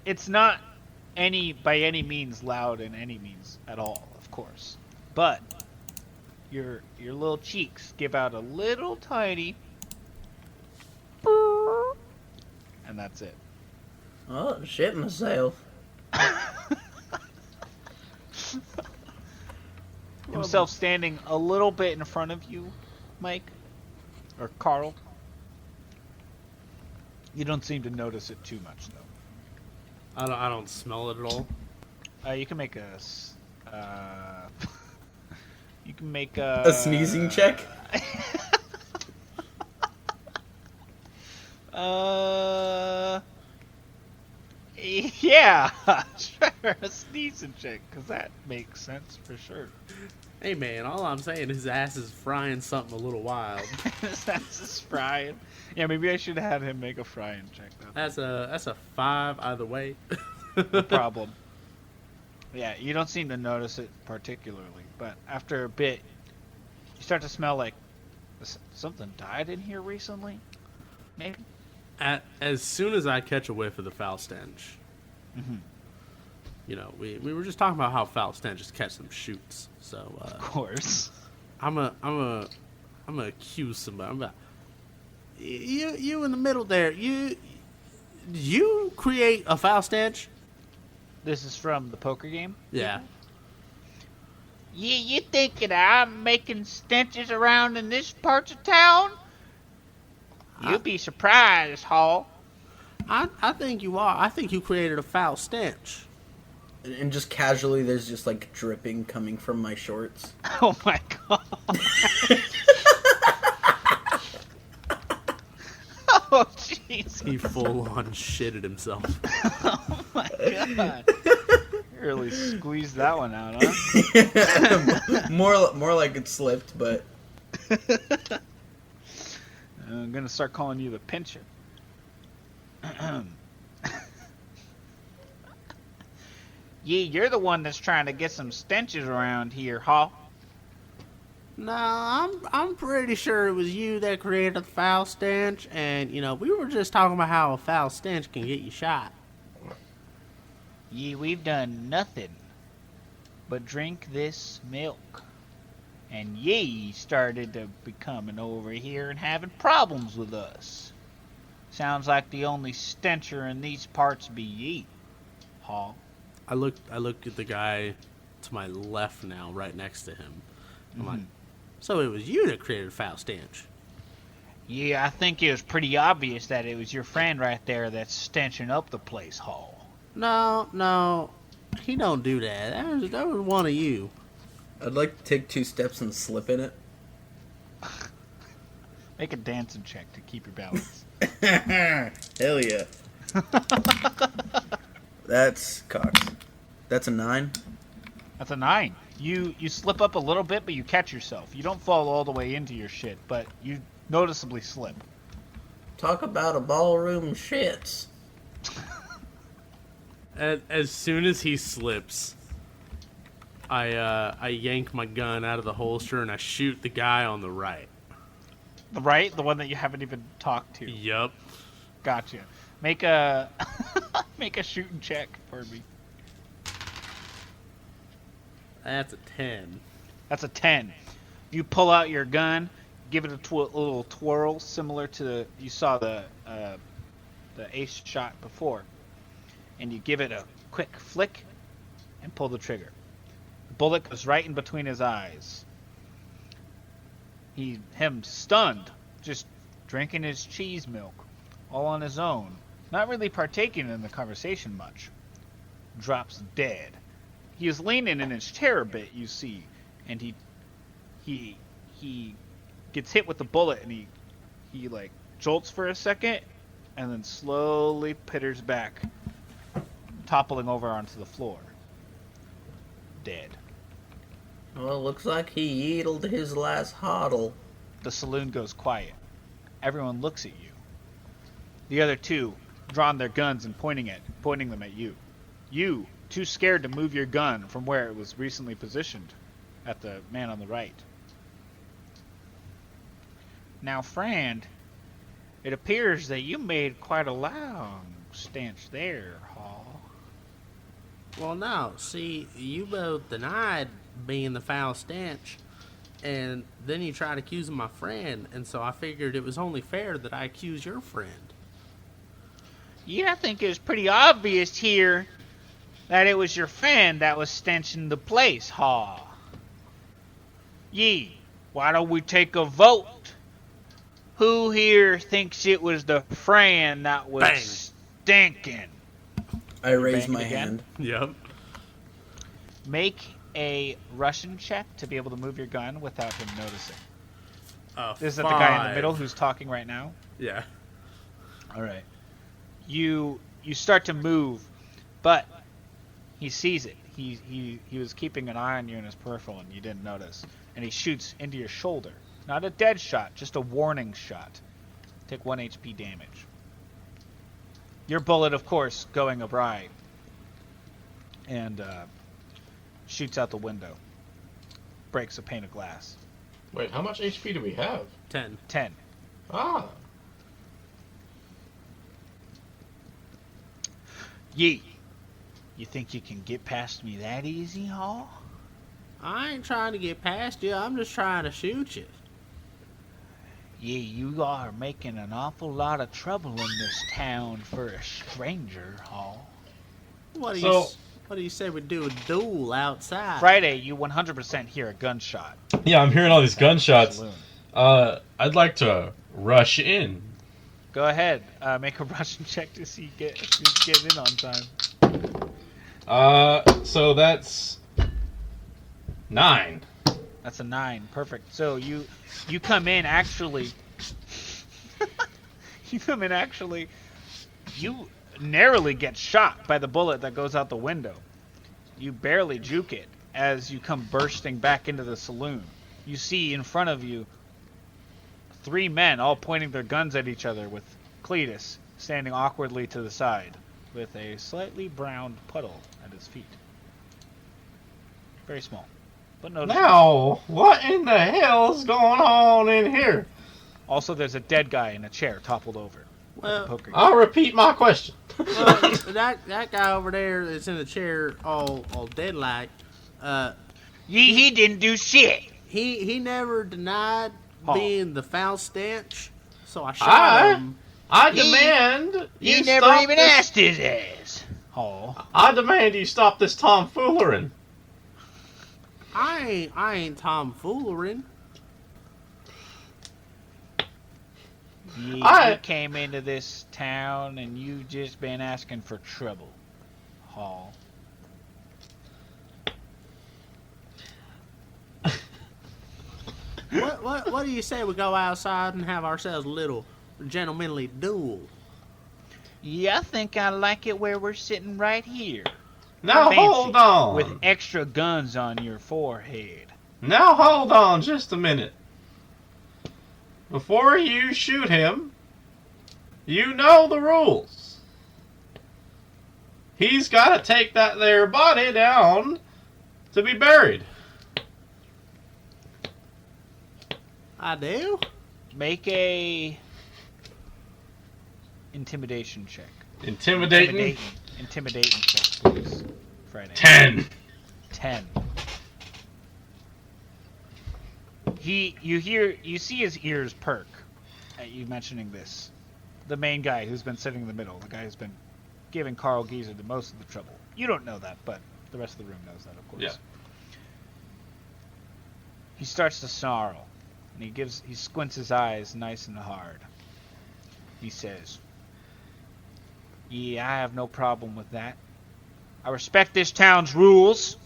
it's not by any means loud in any means at all, of course, but your little cheeks give out a little tiny, and that's it. Oh, shit myself. Himself standing a little bit in front of you, Mike, or Carl. You don't seem to notice it too much, though. I don't smell it at all. You can make you can make a sneezing check? Yeah, sure, a sneezing check, because that makes sense for sure. Hey man, all I'm saying is his ass is frying something a little wild. His ass is frying. Yeah, maybe I should have had him make a frying check. That's a 5 either way. No problem. Yeah, you don't seem to notice it particularly, but after a bit, you start to smell like something died in here recently. Maybe. As soon as I catch a whiff of the foul stench, you know, we were just talking about how foul stenches catch some shoots. So Of course. I'm a accuse somebody. I'm about you in the middle there. You create a foul stench? This is from the poker game? Yeah. Yeah, you thinking I'm making stenches around in this part of town? You'll be surprised, Hall. I think you are. I think you created a foul stench. And just casually, there's just like dripping coming from my shorts. Oh my god. Oh jeez. He full on shitted himself. Oh my god. You really squeezed that one out, huh? more like it slipped, but I'm gonna start calling you the pincher. Yeah, you're the one that's trying to get some stenches around here, Hall. No, I'm pretty sure it was you that created the foul stench, and you know we were just talking about how a foul stench can get you shot. Yeah, we've done nothing but drink this milk. And ye started to be coming over here and having problems with us. Sounds like the only stencher in these parts be ye, Hall. I look at the guy to my left now, right next to him. I'm like, so it was you that created foul stench? Yeah, I think it was pretty obvious that it was your friend right there that's stenching up the place, Hall. No, he don't do that. That was one of you. I'd like to take 2 steps and slip in it. Make a dancing check to keep your balance. Hell yeah. That's Cox. That's a 9. That's a 9. You slip up a little bit, but you catch yourself. You don't fall all the way into your shit, but you noticeably slip. Talk about a ballroom shits. As soon as he slips, I yank my gun out of the holster and I shoot the guy on the right. The right? The one that you haven't even talked to. Yup. Gotcha. Make a make a shooting check for me. That's a 10. That's a 10. You pull out your gun, give it a little twirl, similar to you saw the ace shot before, and you give it a quick flick and pull the trigger. The bullet goes right in between his eyes. Him stunned, just drinking his cheese milk, all on his own, not really partaking in the conversation much. Drops dead. He is leaning in his chair a bit, you see, and he gets hit with the bullet, and he like jolts for a second, and then slowly pitters back, toppling over onto the floor. Dead. Well, looks like he yeetled his last hodl. The saloon goes quiet. Everyone looks at you. The other two drawn their guns and pointing them at you. You, too scared to move your gun from where it was recently positioned, at the man on the right. Now, friend, it appears that you made quite a long stench there, Hall. Well, no. See, you both denied being the foul stench, and then you tried accusing my friend, and so I figured it was only fair that I accuse your friend. Yeah, I think it was pretty obvious here that it was your friend that was stenching the place, Hall. Yee, why don't we take a vote? Who here thinks it was the friend that was stinking? I raise bang my it again? hand. Yep. Make a Russian check to be able to move your gun without him noticing. Is that the guy in the middle who's talking right now? Yeah. All right. You start to move, but he sees it. He was keeping an eye on you in his peripheral, and you didn't notice. And he shoots into your shoulder. Not a dead shot, just a warning shot. Take 1 HP damage. Your bullet, of course, going awry, and shoots out the window. Breaks a pane of glass. Wait, how much HP do we have? 10. 10. Ah. Yee, you think you can get past me that easy, Hall? I ain't trying to get past you. I'm just trying to shoot you. Yeah, you are making an awful lot of trouble in this town for a stranger, Hall. What do you say we do a duel outside? Friday, you 100% hear a gunshot. Yeah, I'm hearing all these gunshots. Saloon. I'd like to rush in. Go ahead, make a Russian check to see who's getting in on time. So that's 9. That's a 9. Perfect. So you come in actually. You narrowly get shot by the bullet that goes out the window. You barely juke it as you come bursting back into the saloon. You see in front of you 3 men all pointing their guns at each other, with Cletus standing awkwardly to the side with a slightly browned puddle at his feet. Very small, but noticeable. Now, what in the hell's going on in here? Also, there's a dead guy in a chair toppled over. Well, Poker. I'll repeat my question. that guy over there that's in the chair, all dead like, He didn't do shit. he never denied Oh. being the foul stench, so I shot him. I demand You you never stop even this. asked his ass. Oh. I demand you stop this tomfoolery. I ain't tomfoolering. You came into this town and you just been asking for trouble, Hall. What do you say we go outside and have ourselves a little gentlemanly duel? Yeah, I think I like it where we're sitting right here. Now Fancy, hold on. with extra guns on your forehead. Now hold on just a minute. Before you shoot him, you know the rules. He's got to take that there body down to be buried. I do? Make a intimidation check. Intimidating. Intimidation check, please. Friday. 10. 10. You see his ears perk at you mentioning this. The main guy who's been sitting in the middle, the guy who's been giving Carl Geezer the most of the trouble. You don't know that, but the rest of the room knows that, of course. Yeah. He starts to snarl, and he squints his eyes nice and hard. He says, "Yeah, I have no problem with that. I respect this town's rules,"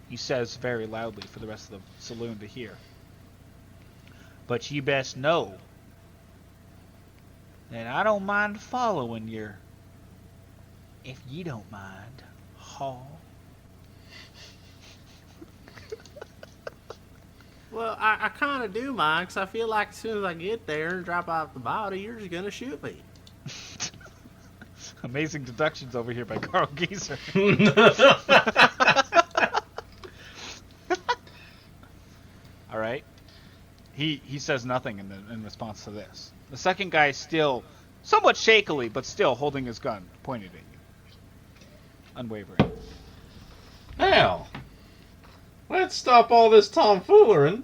he says very loudly for the rest of the saloon to hear. "But you best know that I don't mind following your, if you don't mind, Hall." Well, I kind of do mind, because I feel like as soon as I get there and drop off the body, you're just going to shoot me. Amazing deductions over here by Carl Gieser. All right. He says nothing in response to this. The second guy still, somewhat shakily, but still holding his gun pointed at you. Unwavering. Now, let's stop all this tomfoolery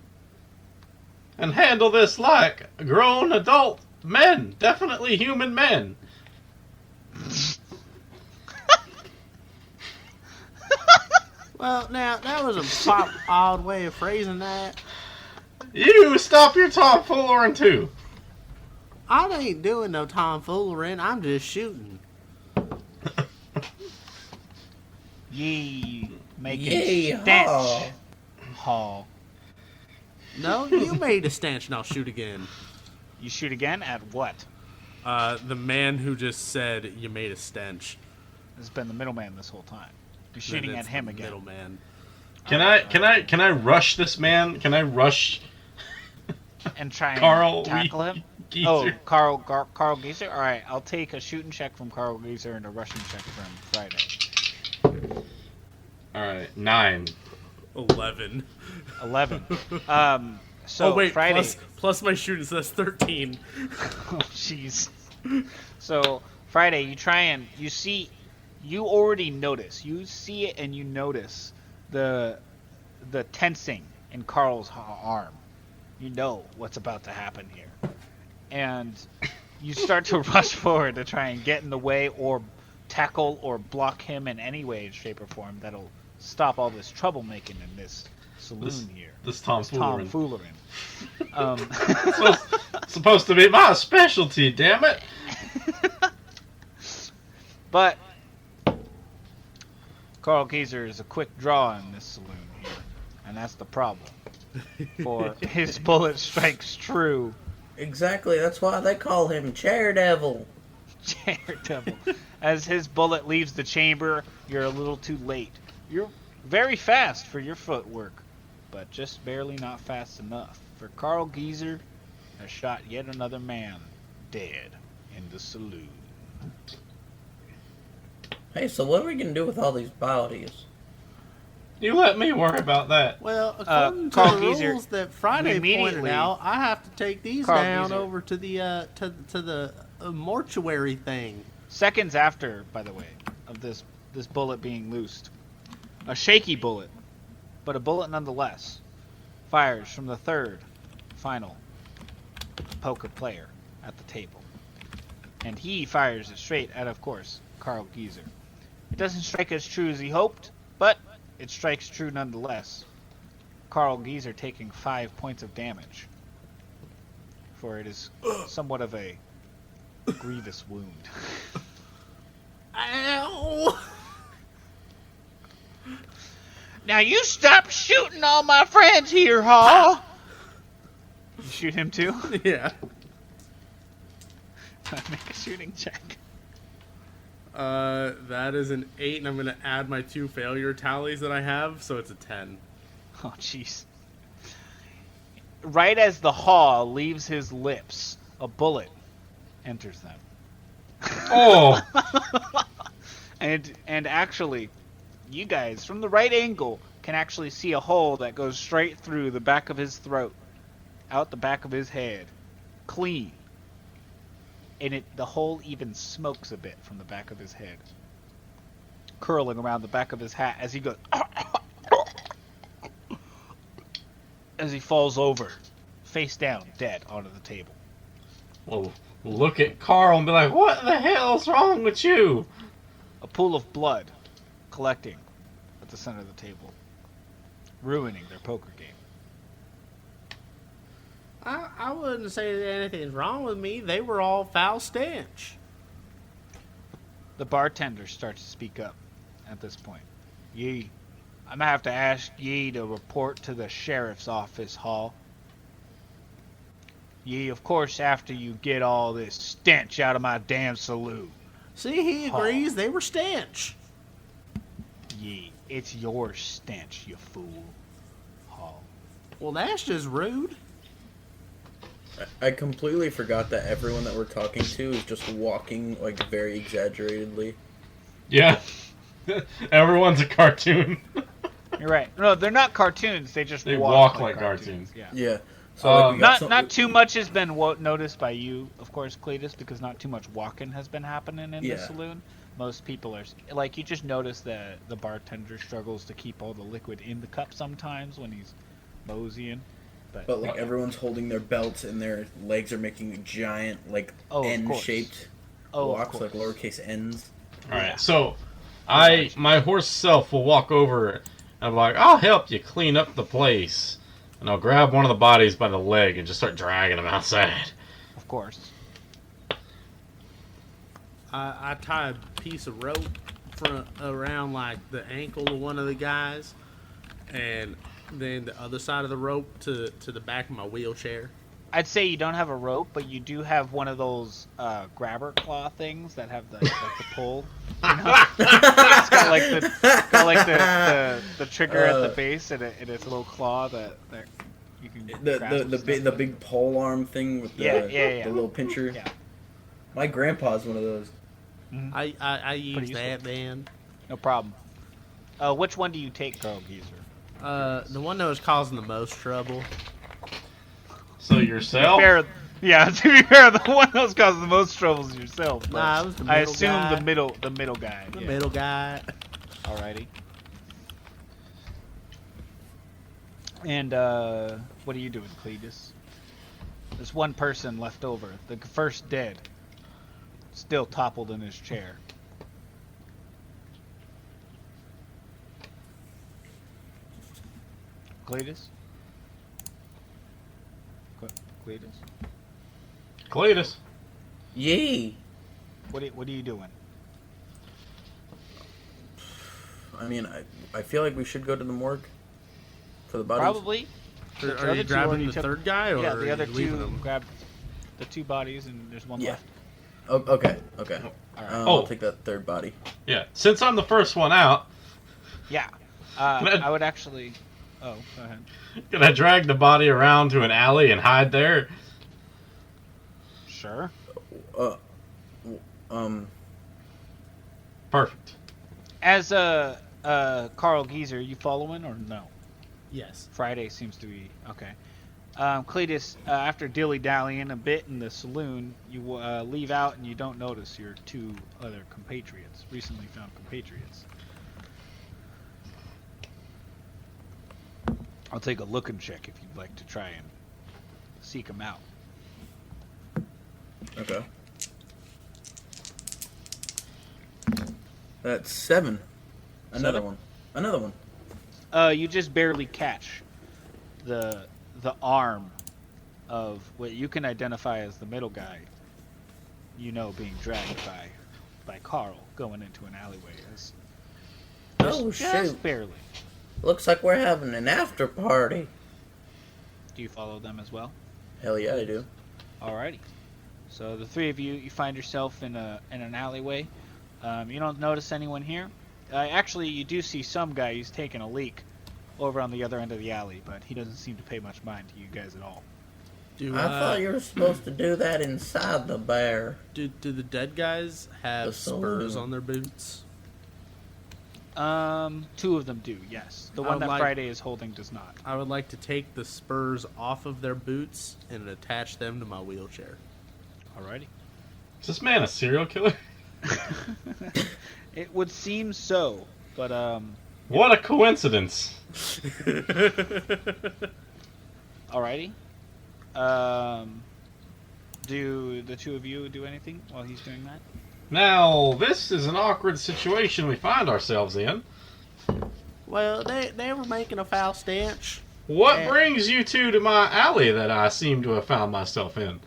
and handle this like grown adult men. Definitely human men. Well, now, that was a odd way of phrasing that. You stop your tomfoolery too. I ain't doing no tomfoolery. I'm just shooting. Ye making Yay, stench. haw. Haw. No, you made a stench and I'll shoot again. You shoot again at what? The man who just said you made a stench. This has been the middleman this whole time. You're shooting Then at it's him the again. Middleman. Can I rush this man? Can I rush And try and Carl tackle him? Gieser? Oh, Carl Gieser? Alright, I'll take a shooting check from Carl Gieser and a rushing check from Friday. Alright, 9. 11. 11. So oh wait, Friday. plus my shooting, so that's 13. Oh, jeez. So Friday, you try and you see, you already notice, you see it and you notice the tensing in Carl's arm. You know what's about to happen here, and you start to rush forward to try and get in the way or tackle or block him in any way, shape, or form that'll stop all this troublemaking in this saloon here. This tomfoolery. Supposed to be my specialty, damn it! But Carl Gieser is a quick draw in this saloon here, and that's the problem. For his bullet strikes true. Exactly, that's why they call him Chair Devil. Daredevil. As his bullet leaves the chamber, you're a little too late. You're very fast for your footwork, but just barely not fast enough. For Carl Gieser has shot yet another man dead in the saloon. Hey, so what are we gonna do with all these bodies? You let me worry about that. Well, according to Carl the Gieser, rules that Friday pointed immediately- out, I have to take these Carl down Gieser. over to the to the mortuary thing. Seconds after, by the way, of this bullet being loosed, a shaky bullet, but a bullet nonetheless, fires from the third, final poker player at the table. And he fires it straight at, of course, Carl Gieser. It doesn't strike as true as he hoped, but it strikes true nonetheless. Carl Gieser taking 5 points of damage, for it is somewhat of a grievous wound. Ow! Now you stop shooting all my friends here, Hall. You shoot him too? Yeah. Make a shooting check. That is an 8, and I'm gonna add my 2 failure tallies that I have, so it's a 10. Oh, jeez. Right as the Hall leaves his lips, a bullet enters them. Oh! And actually, you guys, from the right angle, can actually see a hole that goes straight through the back of his throat, out the back of his head, clean. And the hole even smokes a bit from the back of his head, curling around the back of his hat as he goes, as he falls over, face down, dead, onto the table. Well, look at Carl and be like, what the hell's wrong with you? A pool of blood collecting at the center of the table, ruining their poker game. I wouldn't say that anything's wrong with me. They were all foul stench. The bartender starts to speak up at this point. Ye, I'm gonna have to ask ye to report to the sheriff's office, Hall. Ye, of course, after you get all this stench out of my damn saloon. See, he agrees they were stench. Ye, it's your stench, you fool, Hall. Well, that's just rude. I completely forgot that everyone that we're talking to is just walking, like, very exaggeratedly. Yeah. Everyone's a cartoon. You're right. No, they're not cartoons. They just They walk walk like cartoons. Yeah. Yeah. So, like, we got Not too much has been noticed by you, of course, Cletus, because not too much walking has been happening in the saloon. Most people are like, you just notice that the bartender struggles to keep all the liquid in the cup sometimes when he's moseying. But like everyone's holding their belts and their legs are making giant like N-shaped walks, like lowercase N's. All right, so my horse self will walk over and I'm like, I'll help you clean up the place, and I'll grab one of the bodies by the leg and just start dragging him outside. Of course. I tie a piece of rope around like the ankle of one of the guys, and then the other side of the rope to the back of my wheelchair. I'd say you don't have a rope, but you do have one of those grabber claw things that have the pull. You know? It's got like the trigger at the base, and it's a little claw that you can grab the big pole arm thing with the little pincher. Yeah. My grandpa's one of those. Mm-hmm. I use that, man. No problem. Which one do you take, Carl Geezer? The one that was causing the most trouble. So yourself? To be fair, the one that was causing the most trouble is yourself. Nah, it was the middle I assume guy. the middle guy. The middle guy. Alrighty. And what are you doing, Cletus? There's one person left over. The first dead. Still toppled in his chair. Cletus? Cletus? Cletus. Yay! What are you doing? I mean, I feel like we should go to the morgue for the bodies. Probably. Are you grabbing the third guy, or yeah, the other are you leaving two him? grabbed the two bodies, and there's one left. Oh, okay. All right. I'll take that third body. Yeah, since I'm the first one out, Yeah. I would actually. Oh, go ahead. can I drag the body around to an alley and hide there? Sure. Perfect. As Carl Geezer, you following or no? Yes. Friday seems to be okay. Cletus, after dilly-dallying a bit in the saloon, you leave out and you don't notice your two other compatriots, recently found compatriots. I'll take a look and check if you'd like to try and seek them out. Okay. That's 7. Another one. You just barely catch the arm of what you can identify as the middle guy, being dragged by Carl going into an alleyway. Oh, Just shoot. barely. Looks like we're having an after party. Do you follow them as well? Hell yeah, I do. Alrighty. So the three of you find yourself in an alleyway. You don't notice anyone here. Actually, you do see some guy who's taking a leak over on the other end of the alley, but he doesn't seem to pay much mind to you guys at all. I thought you were supposed to do that inside the bar. Do the dead guys have The spurs saloon. on their boots? 2 of them do, yes. The I one would that like- Friday is holding does not. I would like to take the spurs off of their boots and attach them to my wheelchair. Alrighty. Is this man a serial killer? It would seem so, but What a coincidence. alrighty. Do the two of you do anything while he's doing that? Now, this is an awkward situation we find ourselves in. Well, they were making a foul stench. What Yeah. brings you two to my alley that I seem to have found myself in?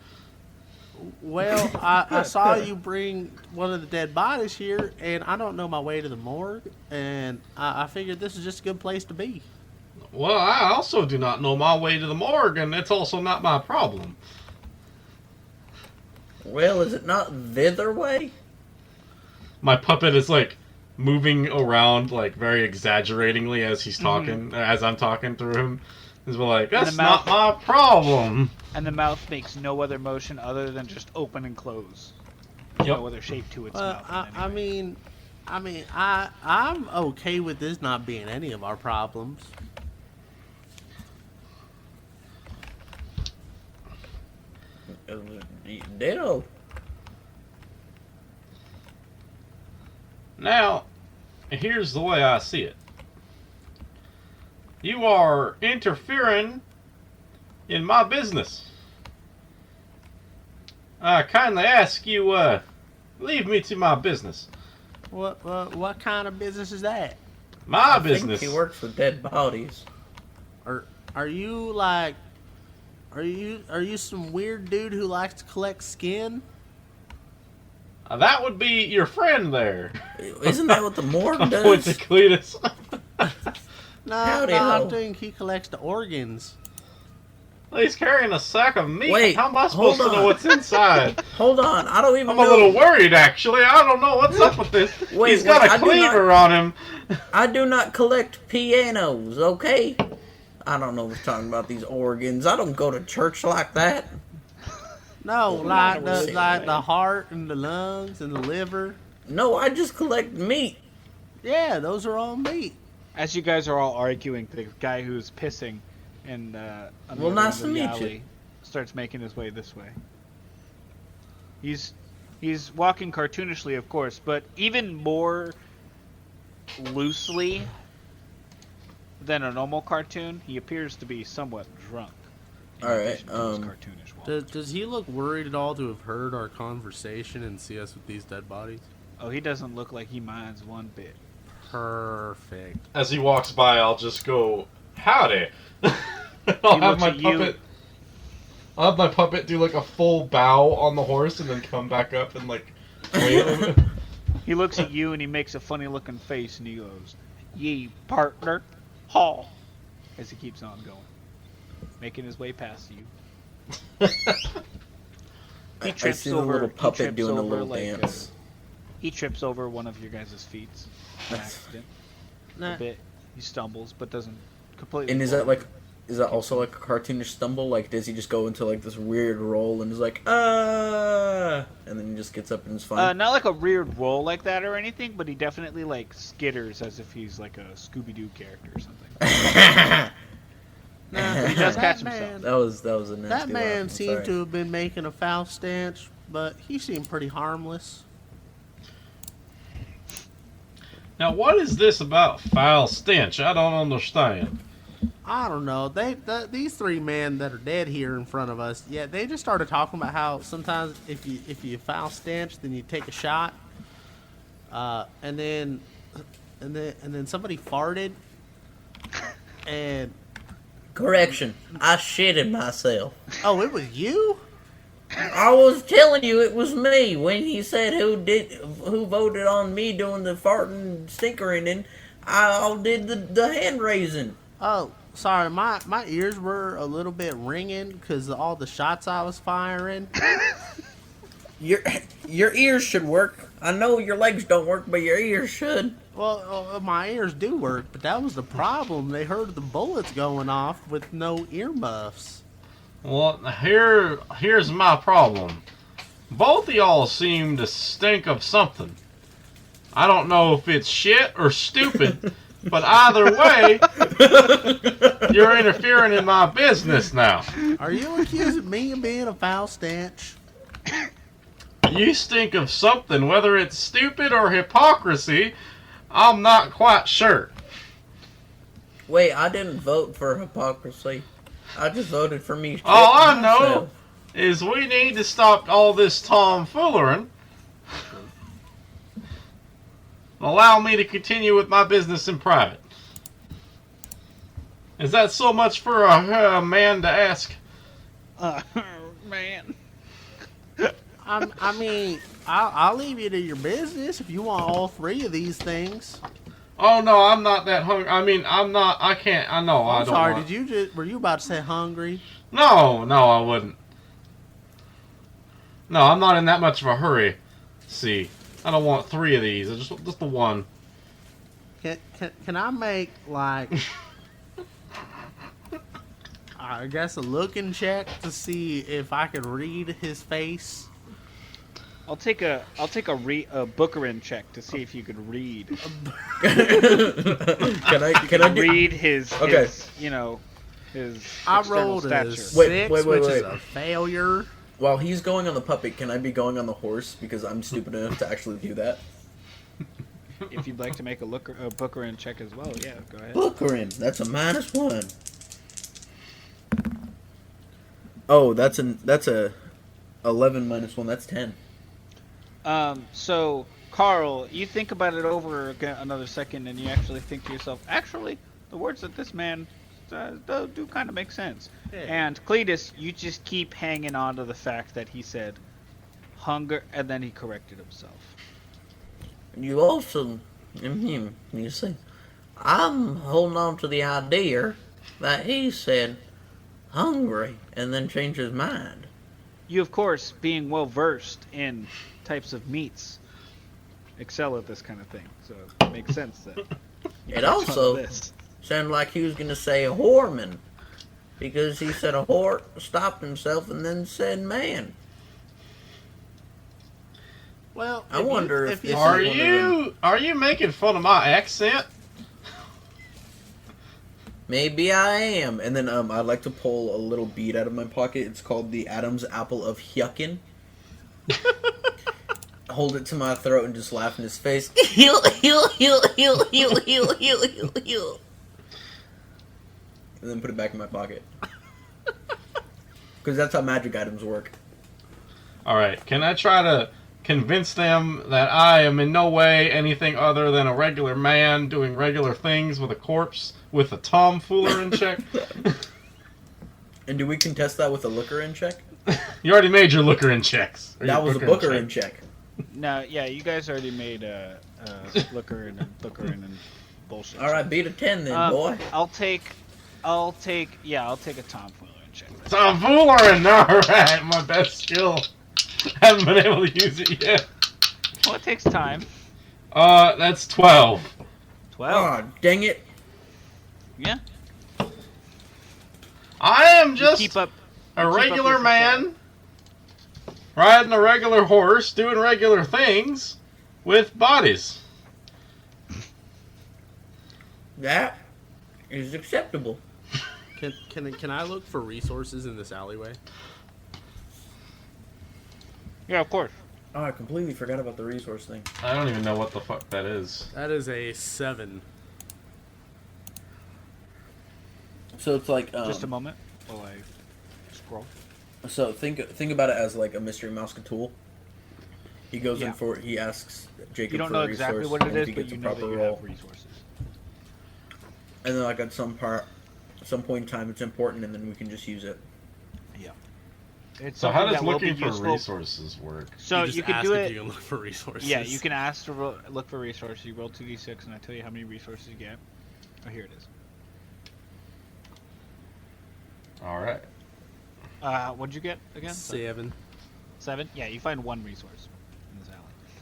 Well, I saw you bring one of the dead bodies here, and I don't know my way to the morgue, and I figured this is just a good place to be. Well, I also do not know my way to the morgue, and it's also not my problem. Well, is it not thither way? My puppet is like moving around like very exaggeratingly as he's talking, as I'm talking through him. He's like, And that's the not my problem. And the mouth makes no other motion other than just open and close. There's Yep. no other shape to its Well, mouth. in any way. I'm okay with this not being any of our problems. Ditto. Now, here's the way I see it. You are interfering in my business. I kindly ask you, leave me to my business. What kind of business is that? My I business. think he works with dead bodies. Are you like, are you some weird dude who likes to collect skin? That would be your friend there. Isn't that what the morgue Point does? to Cletus. No, Howdy I ho. think he collects the organs. He's carrying a sack of meat. Wait, How am I supposed to hold know on. what's inside? Hold on, I don't even I'm know. a little worried, actually. I don't know what's up with this. Wait, He's got wait, a I do cleaver on him. I do not collect pianos, okay? I don't know what's talking about these organs. I don't go to church like that. No, Oh, like no, the like the heart and the lungs and the liver. No, I just collect meat. Yeah, those are all meat. As you guys are all arguing, the guy who's pissing and on the Well, other nice end of to the meet you. alley starts making his way this way. He's walking cartoonishly, of course, but even more loosely than a normal cartoon. He appears to be somewhat drunk. in All right, addition to his cartoonish walk. Does he look worried at all to have heard our conversation and see us with these dead bodies? Oh, he doesn't look like he minds one bit. Perfect. As he walks by, I'll just go, howdy. I'll He have looks my at you. puppet. I'll have my puppet do like a full bow on the horse and then come back up and like wait a minute. He looks at you and he makes a funny looking face and he goes, "Ye partner, haw," as he keeps on going, making his way past you. I trips see the over- little he puppet trips doing a over little like, dance. He trips over one of your guys' feet by That's- accident. Nah, A bit. He stumbles, but doesn't completely. And is fall. that like, is that also like a cartoonish stumble? Like, does he just go into like this weird roll and is like, and then he just gets up and is fine? Not like a weird roll like that or anything, but he definitely like skitters as if he's like a Scooby-Doo character or something. nah, He does that catch man- himself. that was a nasty That man laugh, I'm seemed sorry. to have been making a foul stench, but he seemed pretty harmless. Now, what is this about foul stench? I don't understand. I don't know. These three men that are dead here in front of us, yeah, they just started talking about how sometimes if you foul stench, then you take a shot, and then somebody farted, and Correction, I shitted myself. oh, it was you. I was telling you it was me when he said who voted on me doing the farting stinkering, and I did the hand raising. Oh, sorry, my ears were a little bit ringing because of all the shots I was firing. Your ears should work. I know your legs don't work, but your ears should. Well, my ears do work, but that was the problem. They heard the bullets going off with no earmuffs. Well, here's my problem. Both of y'all seem to stink of something. I don't know if it's shit or stupid, but either way, you're interfering in my business now. Are you accusing me of being a foul stench? You stink of something, whether it's stupid or hypocrisy, I'm not quite sure. Wait, I didn't vote for hypocrisy. I just voted for me. All I shitting know myself. is we need to stop all this tomfoolery. Allow me to continue with my business in private. Is that so much for a man to ask? Man. I mean, I'll leave you to your business if you want all three of these things. Oh no, I'm not that hungry. I mean, I can't. I know. I I'm don't. sorry. want- Were you about to say hungry? No, I wouldn't. No, I'm not in that much of a hurry. See, I don't want three of these. I just the one. Can I make like I guess a looking check to see if I could read his face. I'll take a Bookerin check to see if you could read. Can I read his Okay. his I external rolled a stature. 6, Wait. which is a failure. While he's going on the puppet, can I be going on the horse because I'm stupid enough to actually do that? If you'd like to make a Bookerin check as well, yeah, go ahead. Bookerin, that's a -1. Oh, that's a 11 -1. That's 10. So Carl, you think about it over again another second, and you actually think to yourself, actually, the words that this man do kind of make sense. Yeah. And Cletus, you just keep hanging on to the fact that he said hunger, and then he corrected himself. You also, you see, I'm holding on to the idea that he said hungry and then changed his mind. You, of course, being well versed in types of meats, excel at this kind of thing, so it makes sense that. It also sounded like he was going to say a whoreman, because he said a whore, stopped himself, and then said man. Well, I wonder if this Are is one of them. you making fun of my accent? Maybe I am. And then I'd like to pull a little bead out of my pocket. It's called the Adam's apple of Hyuckin. Hold it to my throat and just laugh in his face. And then put it back in my pocket. Because that's how magic items work. Alright, can I try to convince them that I am in no way anything other than a regular man doing regular things with a corpse with a tomfoolery check? And do we contest that with a looker-in check? You already made your looker-in checks. Or That your was a booker-in booker-in check. No, yeah, you guys already made a Bookerin and bullshit. Alright, beat a 10 then, boy. I'll take a tomfoolery check. Tomfoolery, alright, my best skill. Haven't been able to use it yet. Well, it takes time. That's 12. 12. Oh, dang it. Yeah. I am just keep up a keep regular up your man, riding a regular horse, doing regular things with bodies. That is acceptable. Can I look for resources in this alleyway? Yeah, of course. Oh, I completely forgot about the resource thing. I don't even know what the fuck that is. That is a 7. So it's like Just a moment while I scroll. So think about it as like a mystery mouse tool. He goes Yeah. in for he asks Jacob You don't for know a exactly resource, what it and if is, he but gets you a know that proper you roll. have resources. And then like at some point in time it's important, and then we can just use it. Yeah. It's So how something does that will looking be for useful. resources work? So just you can ask do if it. you can look for resources. Yeah, you can ask to look for resources. You roll 2d6, and I tell you how many resources you get. Oh, here it is. Alright. What'd you get again? 7. 7? Yeah, you find one resource in this alley.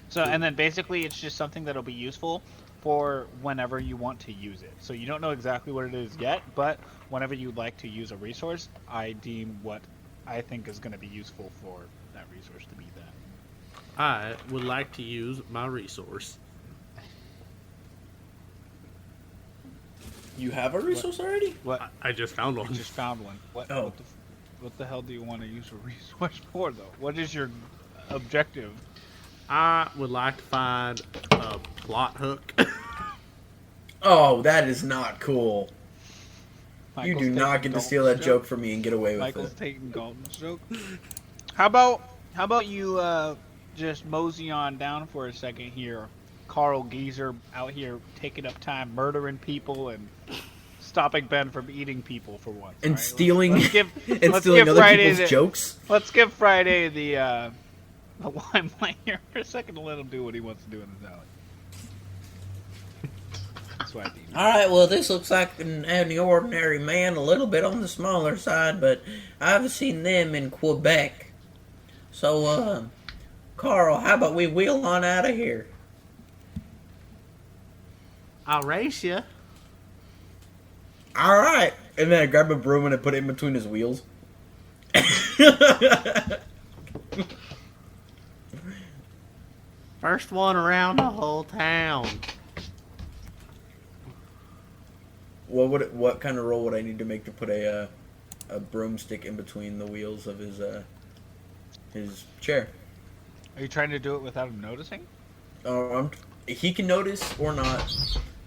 So, and then basically it's just something that'll be useful for whenever you want to use it. So you don't know exactly what it is yet, but whenever you'd like to use a resource, I deem what I think is going to be useful for that resource to be that. I would like to use my resource. You have a resource already? What? I just found I one. just found one. What? Oh. What the hell do you want to use a resource for, though? What is your objective? I would like to find a plot hook. Oh, that is not cool. You Michael's do not taking get to steal that Galton's joke from me and get away with Michael's it. taking Galton's joke. How about you just mosey on down for a second here, Carl Geezer out here taking up time murdering people and stopping Ben from eating people for once. And alright? stealing Let's give, and let's stealing give other Friday people's jokes. Let's give Friday the limelight here for a second to let him do what he wants to do in his alley. That's what I think. Alright, well, this looks like an ordinary man, a little bit on the smaller side, but I've seen them in Quebec. So, Carl, how about we wheel on out of here? I'll race you. Alright, And then I grab a broom and I put it in between his wheels. First one around the whole town. What kind of roll would I need to make to put a broomstick in between the wheels of his chair? Are you trying to do it without him noticing? He can notice or not.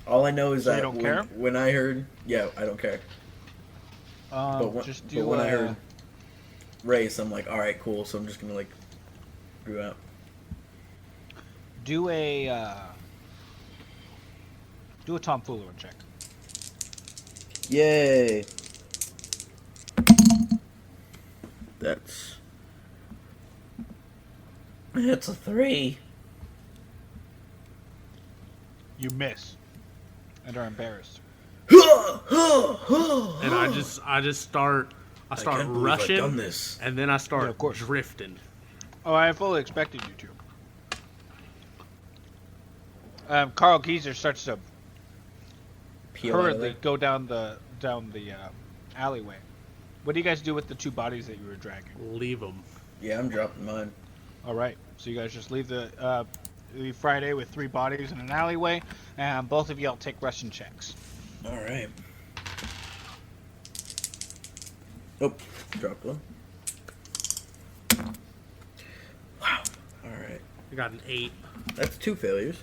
All I know is So that you don't care? when I heard, yeah, I don't care. But when I heard race, I'm like, all right, cool. So I'm just gonna do out. Do a tomfoolery check. Yay! It's a 3. You miss and are embarrassed. And I just start rushing, I've done this. and then I start Yeah, of course. drifting. Oh, I fully expected you to. Carl Geezer starts to Peel out of hurriedly there. go down the alleyway. What do you guys do with the 2 bodies that you were dragging? Leave them. Yeah, I'm dropping mine. All right, so you guys just leave leave Friday with 3 bodies in an alleyway, and both of y'all take Russian checks. All right. Oh, dropped one. Wow. All right. I got an 8. That's 2 failures.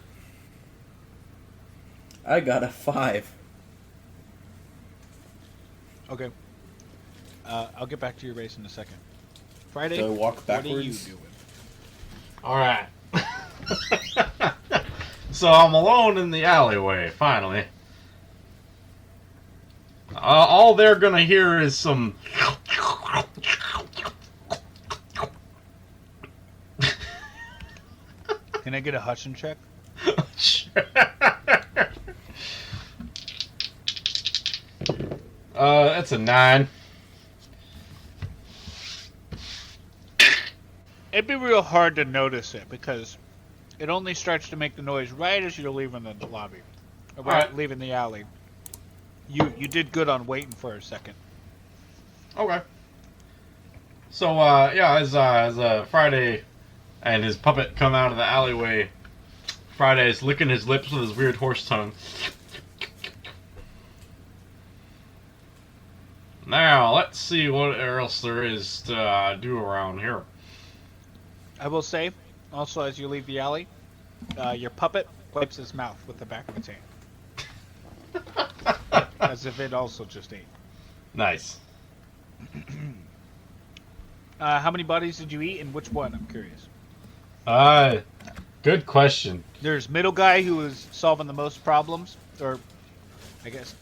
I got a 5. Okay. I'll get back to your race in a second. Friday, So I walk what are you backwards? doing? All right. So I'm alone in the alleyway, finally. All they're gonna hear is some... Can I get a Hudson check? That's a 9. It'd be real hard to notice it because it only starts to make the noise right as you're leaving the lobby, or Alright. leaving the alley. You did good on waiting for a second. Okay. So, yeah, as Friday and his puppet come out of the alleyway, Friday's licking his lips with his weird horse tongue. Now, let's see what else there is to do around here. I will say, also as you leave the alley, your puppet wipes his mouth with the back of its hand, as if it also just ate. Nice. How many bodies did you eat, and which one? I'm curious. Good question. There's middle guy who is solving the most problems, or I guess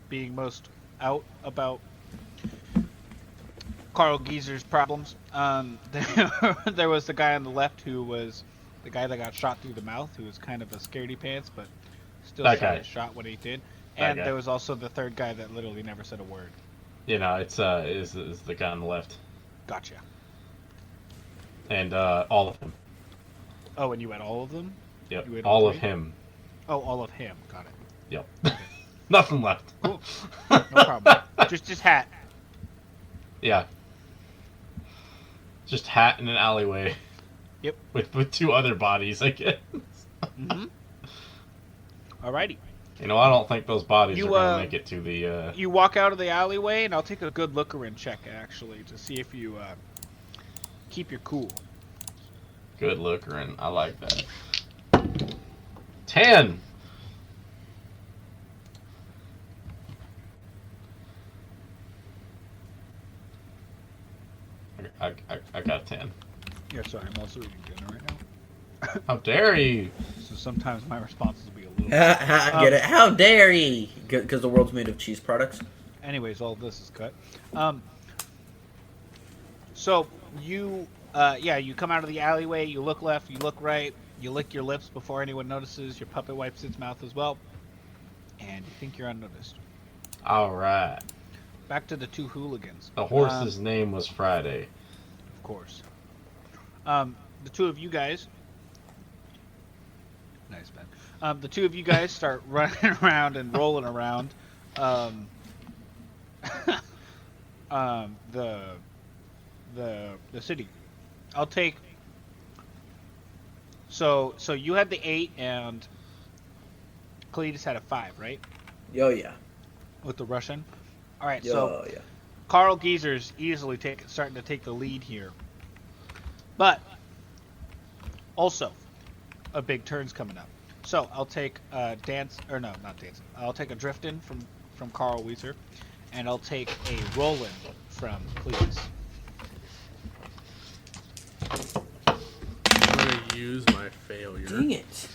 being most out about Carl Geezer's problems. There was the guy on the left who was the guy that got shot through the mouth, who was kind of a scaredy pants, but still That shot guy. his shot when he did. That And guy. there was also the third guy that literally never said a word. You know, it's the guy on the left. Gotcha. And, all of him. Oh, and you had all of them? Yep. You ate All all of three? him. Oh, all of him. Got it. Yep. Nothing left. Cool. No problem. just hat. Yeah. Just hat in an alleyway. Yep. With 2 other bodies, I guess. Mm-hmm. Alrighty. You know, I don't think those bodies You, are gonna make it to the. You walk out of the alleyway, and I'll take a good looker-in check, actually, to see if you keep your cool. Good looker, and I like that. 10. I got 10. Yeah, sorry, I'm also eating dinner right now. How dare you? So sometimes my responses will be a little... Get it? How dare ye? Because the world's made of cheese products. Anyways, all this is cut. So you, you come out of the alleyway, you look left, you look right, you lick your lips before anyone notices, your puppet wipes its mouth as well, and you think you're unnoticed. Alright. Back to the 2 hooligans. The horse's name was Friday. Of course. The 2 of you guys... Nice, Ben. The 2 of you guys start running around and rolling around. um, the city. I'll take. So you had the 8 and Cletus had a 5, right? Yo, yeah. With the Russian. All right. Yo, So yeah. Carl Geezer's easily starting to take the lead here, but also a big turn's coming up. So I'll take not dance. I'll take a Driftin from Carl Weezer, and I'll take a Roland from Cletus. I'm gonna use my failure. Dang it.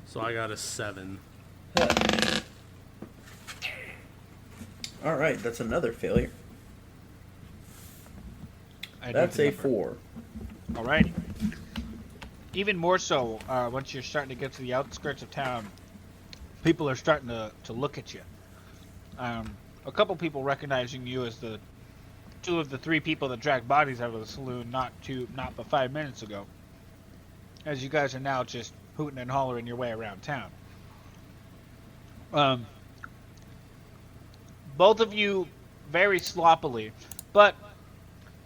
So I got a 7. All right, that's another failure. That's the a number. 4. Alrighty. Even more so, once you're starting to get to the outskirts of town, people are starting to look at you. A couple people recognizing you as the 2 of the 3 people that dragged bodies out of the saloon not but 5 minutes ago. As you guys are now just hooting and hollering your way around town. Both of you very sloppily, but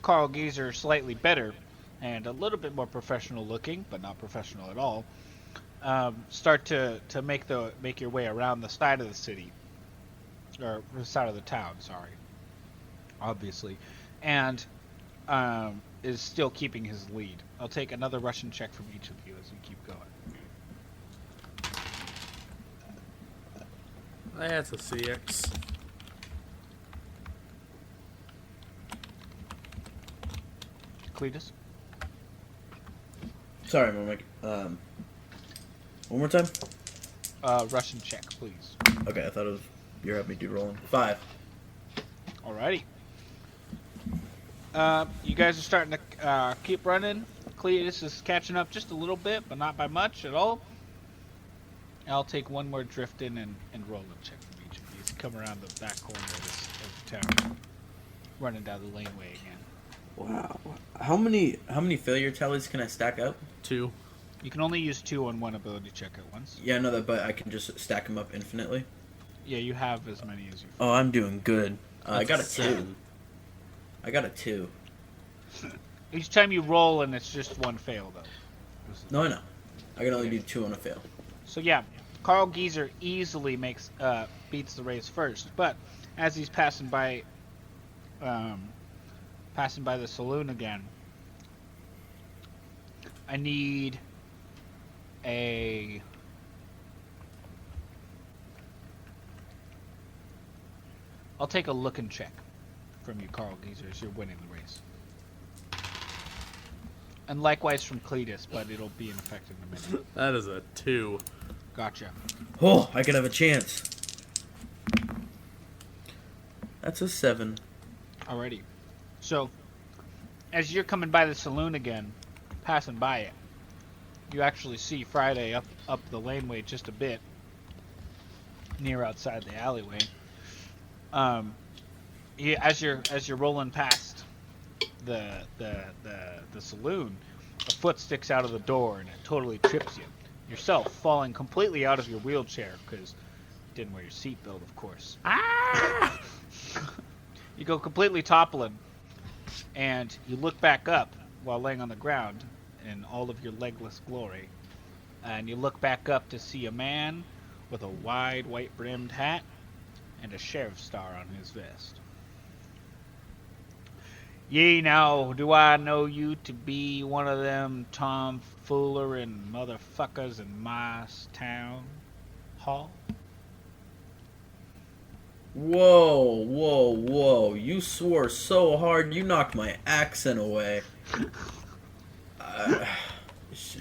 Carl Geezer slightly better and a little bit more professional looking, but not professional at all, start to make your way around the side of the city, or the side of the town, sorry, obviously, and is still keeping his lead. I'll take another Russian check from each of you as we keep going. That's a 6. Cletus? Sorry, my mic. One more time? Russian check, please. Okay, I thought it was you're having me do rolling. 5. Alrighty. You guys are starting to keep running. Cletus is catching up just a little bit, but not by much at all. I'll take one more drift in and roll a check from each of these. Come around the back corner of the town. Running down the laneway again. Wow. How many failure tallies can I stack up? 2. You can only use 2 on one ability check at once. Yeah, I know that, but I can just stack them up infinitely. Yeah, you have as many as you. Oh, I'm doing good. I got a 2. 7. I got a 2. Each time you roll, and it's just one fail though. No, I know. I can only do 2 on a fail. So yeah, Carl Geezer easily beats the race first, but as he's passing by the saloon again, I need I'll take a looking check from you, Carl Geezer, as you're winning the race. And likewise from Cletus, but it'll be in effect in a minute. That is a 2. Gotcha. Oh, I could have a chance. That's a 7. Alrighty. So, as you're coming by the saloon again, passing by it, you actually see Friday up the laneway just a bit, near outside the alleyway. As you're rolling past the saloon, a foot sticks out of the door and it totally trips you. Yourself falling completely out of your wheelchair because you didn't wear your seatbelt, of course. Ah! You go completely toppling, and you look back up while laying on the ground in all of your legless glory, and you look back up to see a man with a wide white-brimmed hat and a sheriff's star on his vest. Ye now, do I know you to be one of them tomfoolerin' motherfuckers in my town hall? Whoa, whoa, whoa. You swore so hard you knocked my accent away. This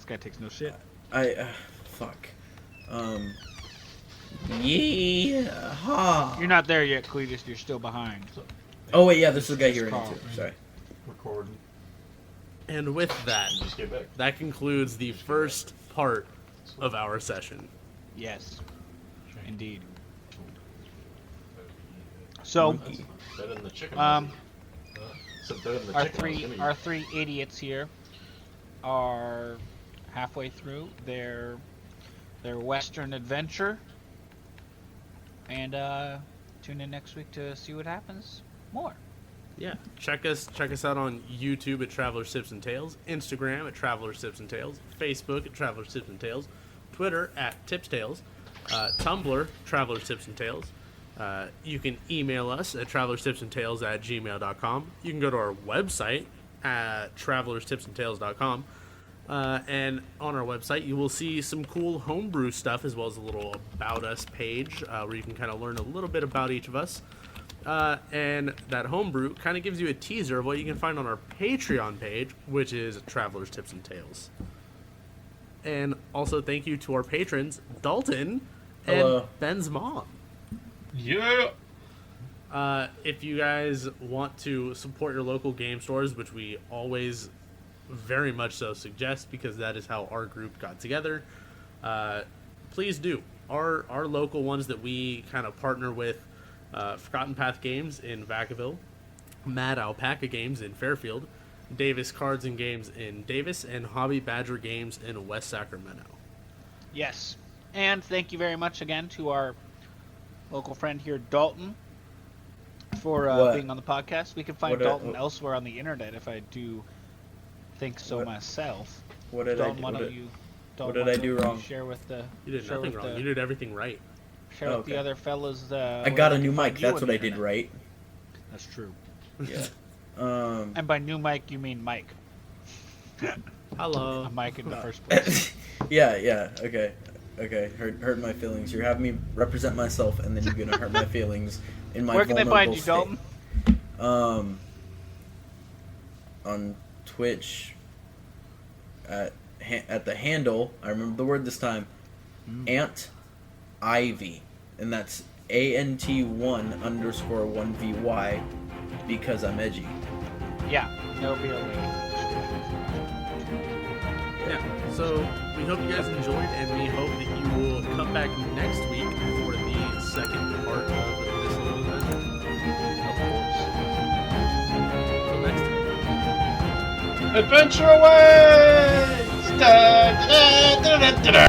guy takes no shit. Fuck. Yeah. You're not there yet, Cletus. You're still behind. Oh, wait, yeah, this is the guy here in it, too. Sorry. Recording. And with that, Just get back. that concludes the first part of our session. Yes, indeed. So, Better than the chicken. our three idiots here are halfway through their their Western adventure. And tune in next week to see what happens more. Yeah, check us out on YouTube at Travelers Tips and Tales, Instagram at Travelers Tips and Tales, Facebook at Travelers Tips and Tales, Twitter at Tips Tales, Tumblr Travelers Tips and Tales. You can email us at travelerstipsandtales@gmail.com. You can go to our website at travelerstipsandtales.com. And on our website, you will see some cool homebrew stuff, as well as a little About Us page where you can kind of learn a little bit about each of us. And that homebrew kind of gives you a teaser of what you can find on our Patreon page, which is Travelers Tips and Tales. And also thank you to our patrons, Dalton and Ben's mom. Yeah. If you guys want to support your local game stores, which we always very much so suggest because that is how our group got together, please do. Our local ones that we kind of partner with, Forgotten Path Games in Vacaville, Mad Alpaca Games in Fairfield, Davis Cards and Games in Davis, and Hobby Badger Games in West Sacramento. Yes. And thank you very much again to our local friend here, Dalton, for being on the podcast. We can find Dalton elsewhere on the internet if I do think so myself. What did I do wrong? Share with the, you did nothing wrong. You did everything right. Share with the other fellas. I got a new mic. That's what I did right. That's true. Yeah. And by new mic, you mean Mike. Hello. A mic in the first place. Yeah. Okay. Hurt my feelings. You're having me represent myself, and then you're gonna hurt my feelings in my. Where can they find you, Dalton? On Twitch. At the handle, I remember the word this time. Ant Ivy, and that's ANT1_1VY because I'm edgy. Yeah, there'll be a link. Yeah, so we hope you guys enjoyed, and we hope that you will come back next week for the second part of this little adventure. Of course. Until next time. Adventure away! Da, da, da, da, da, da.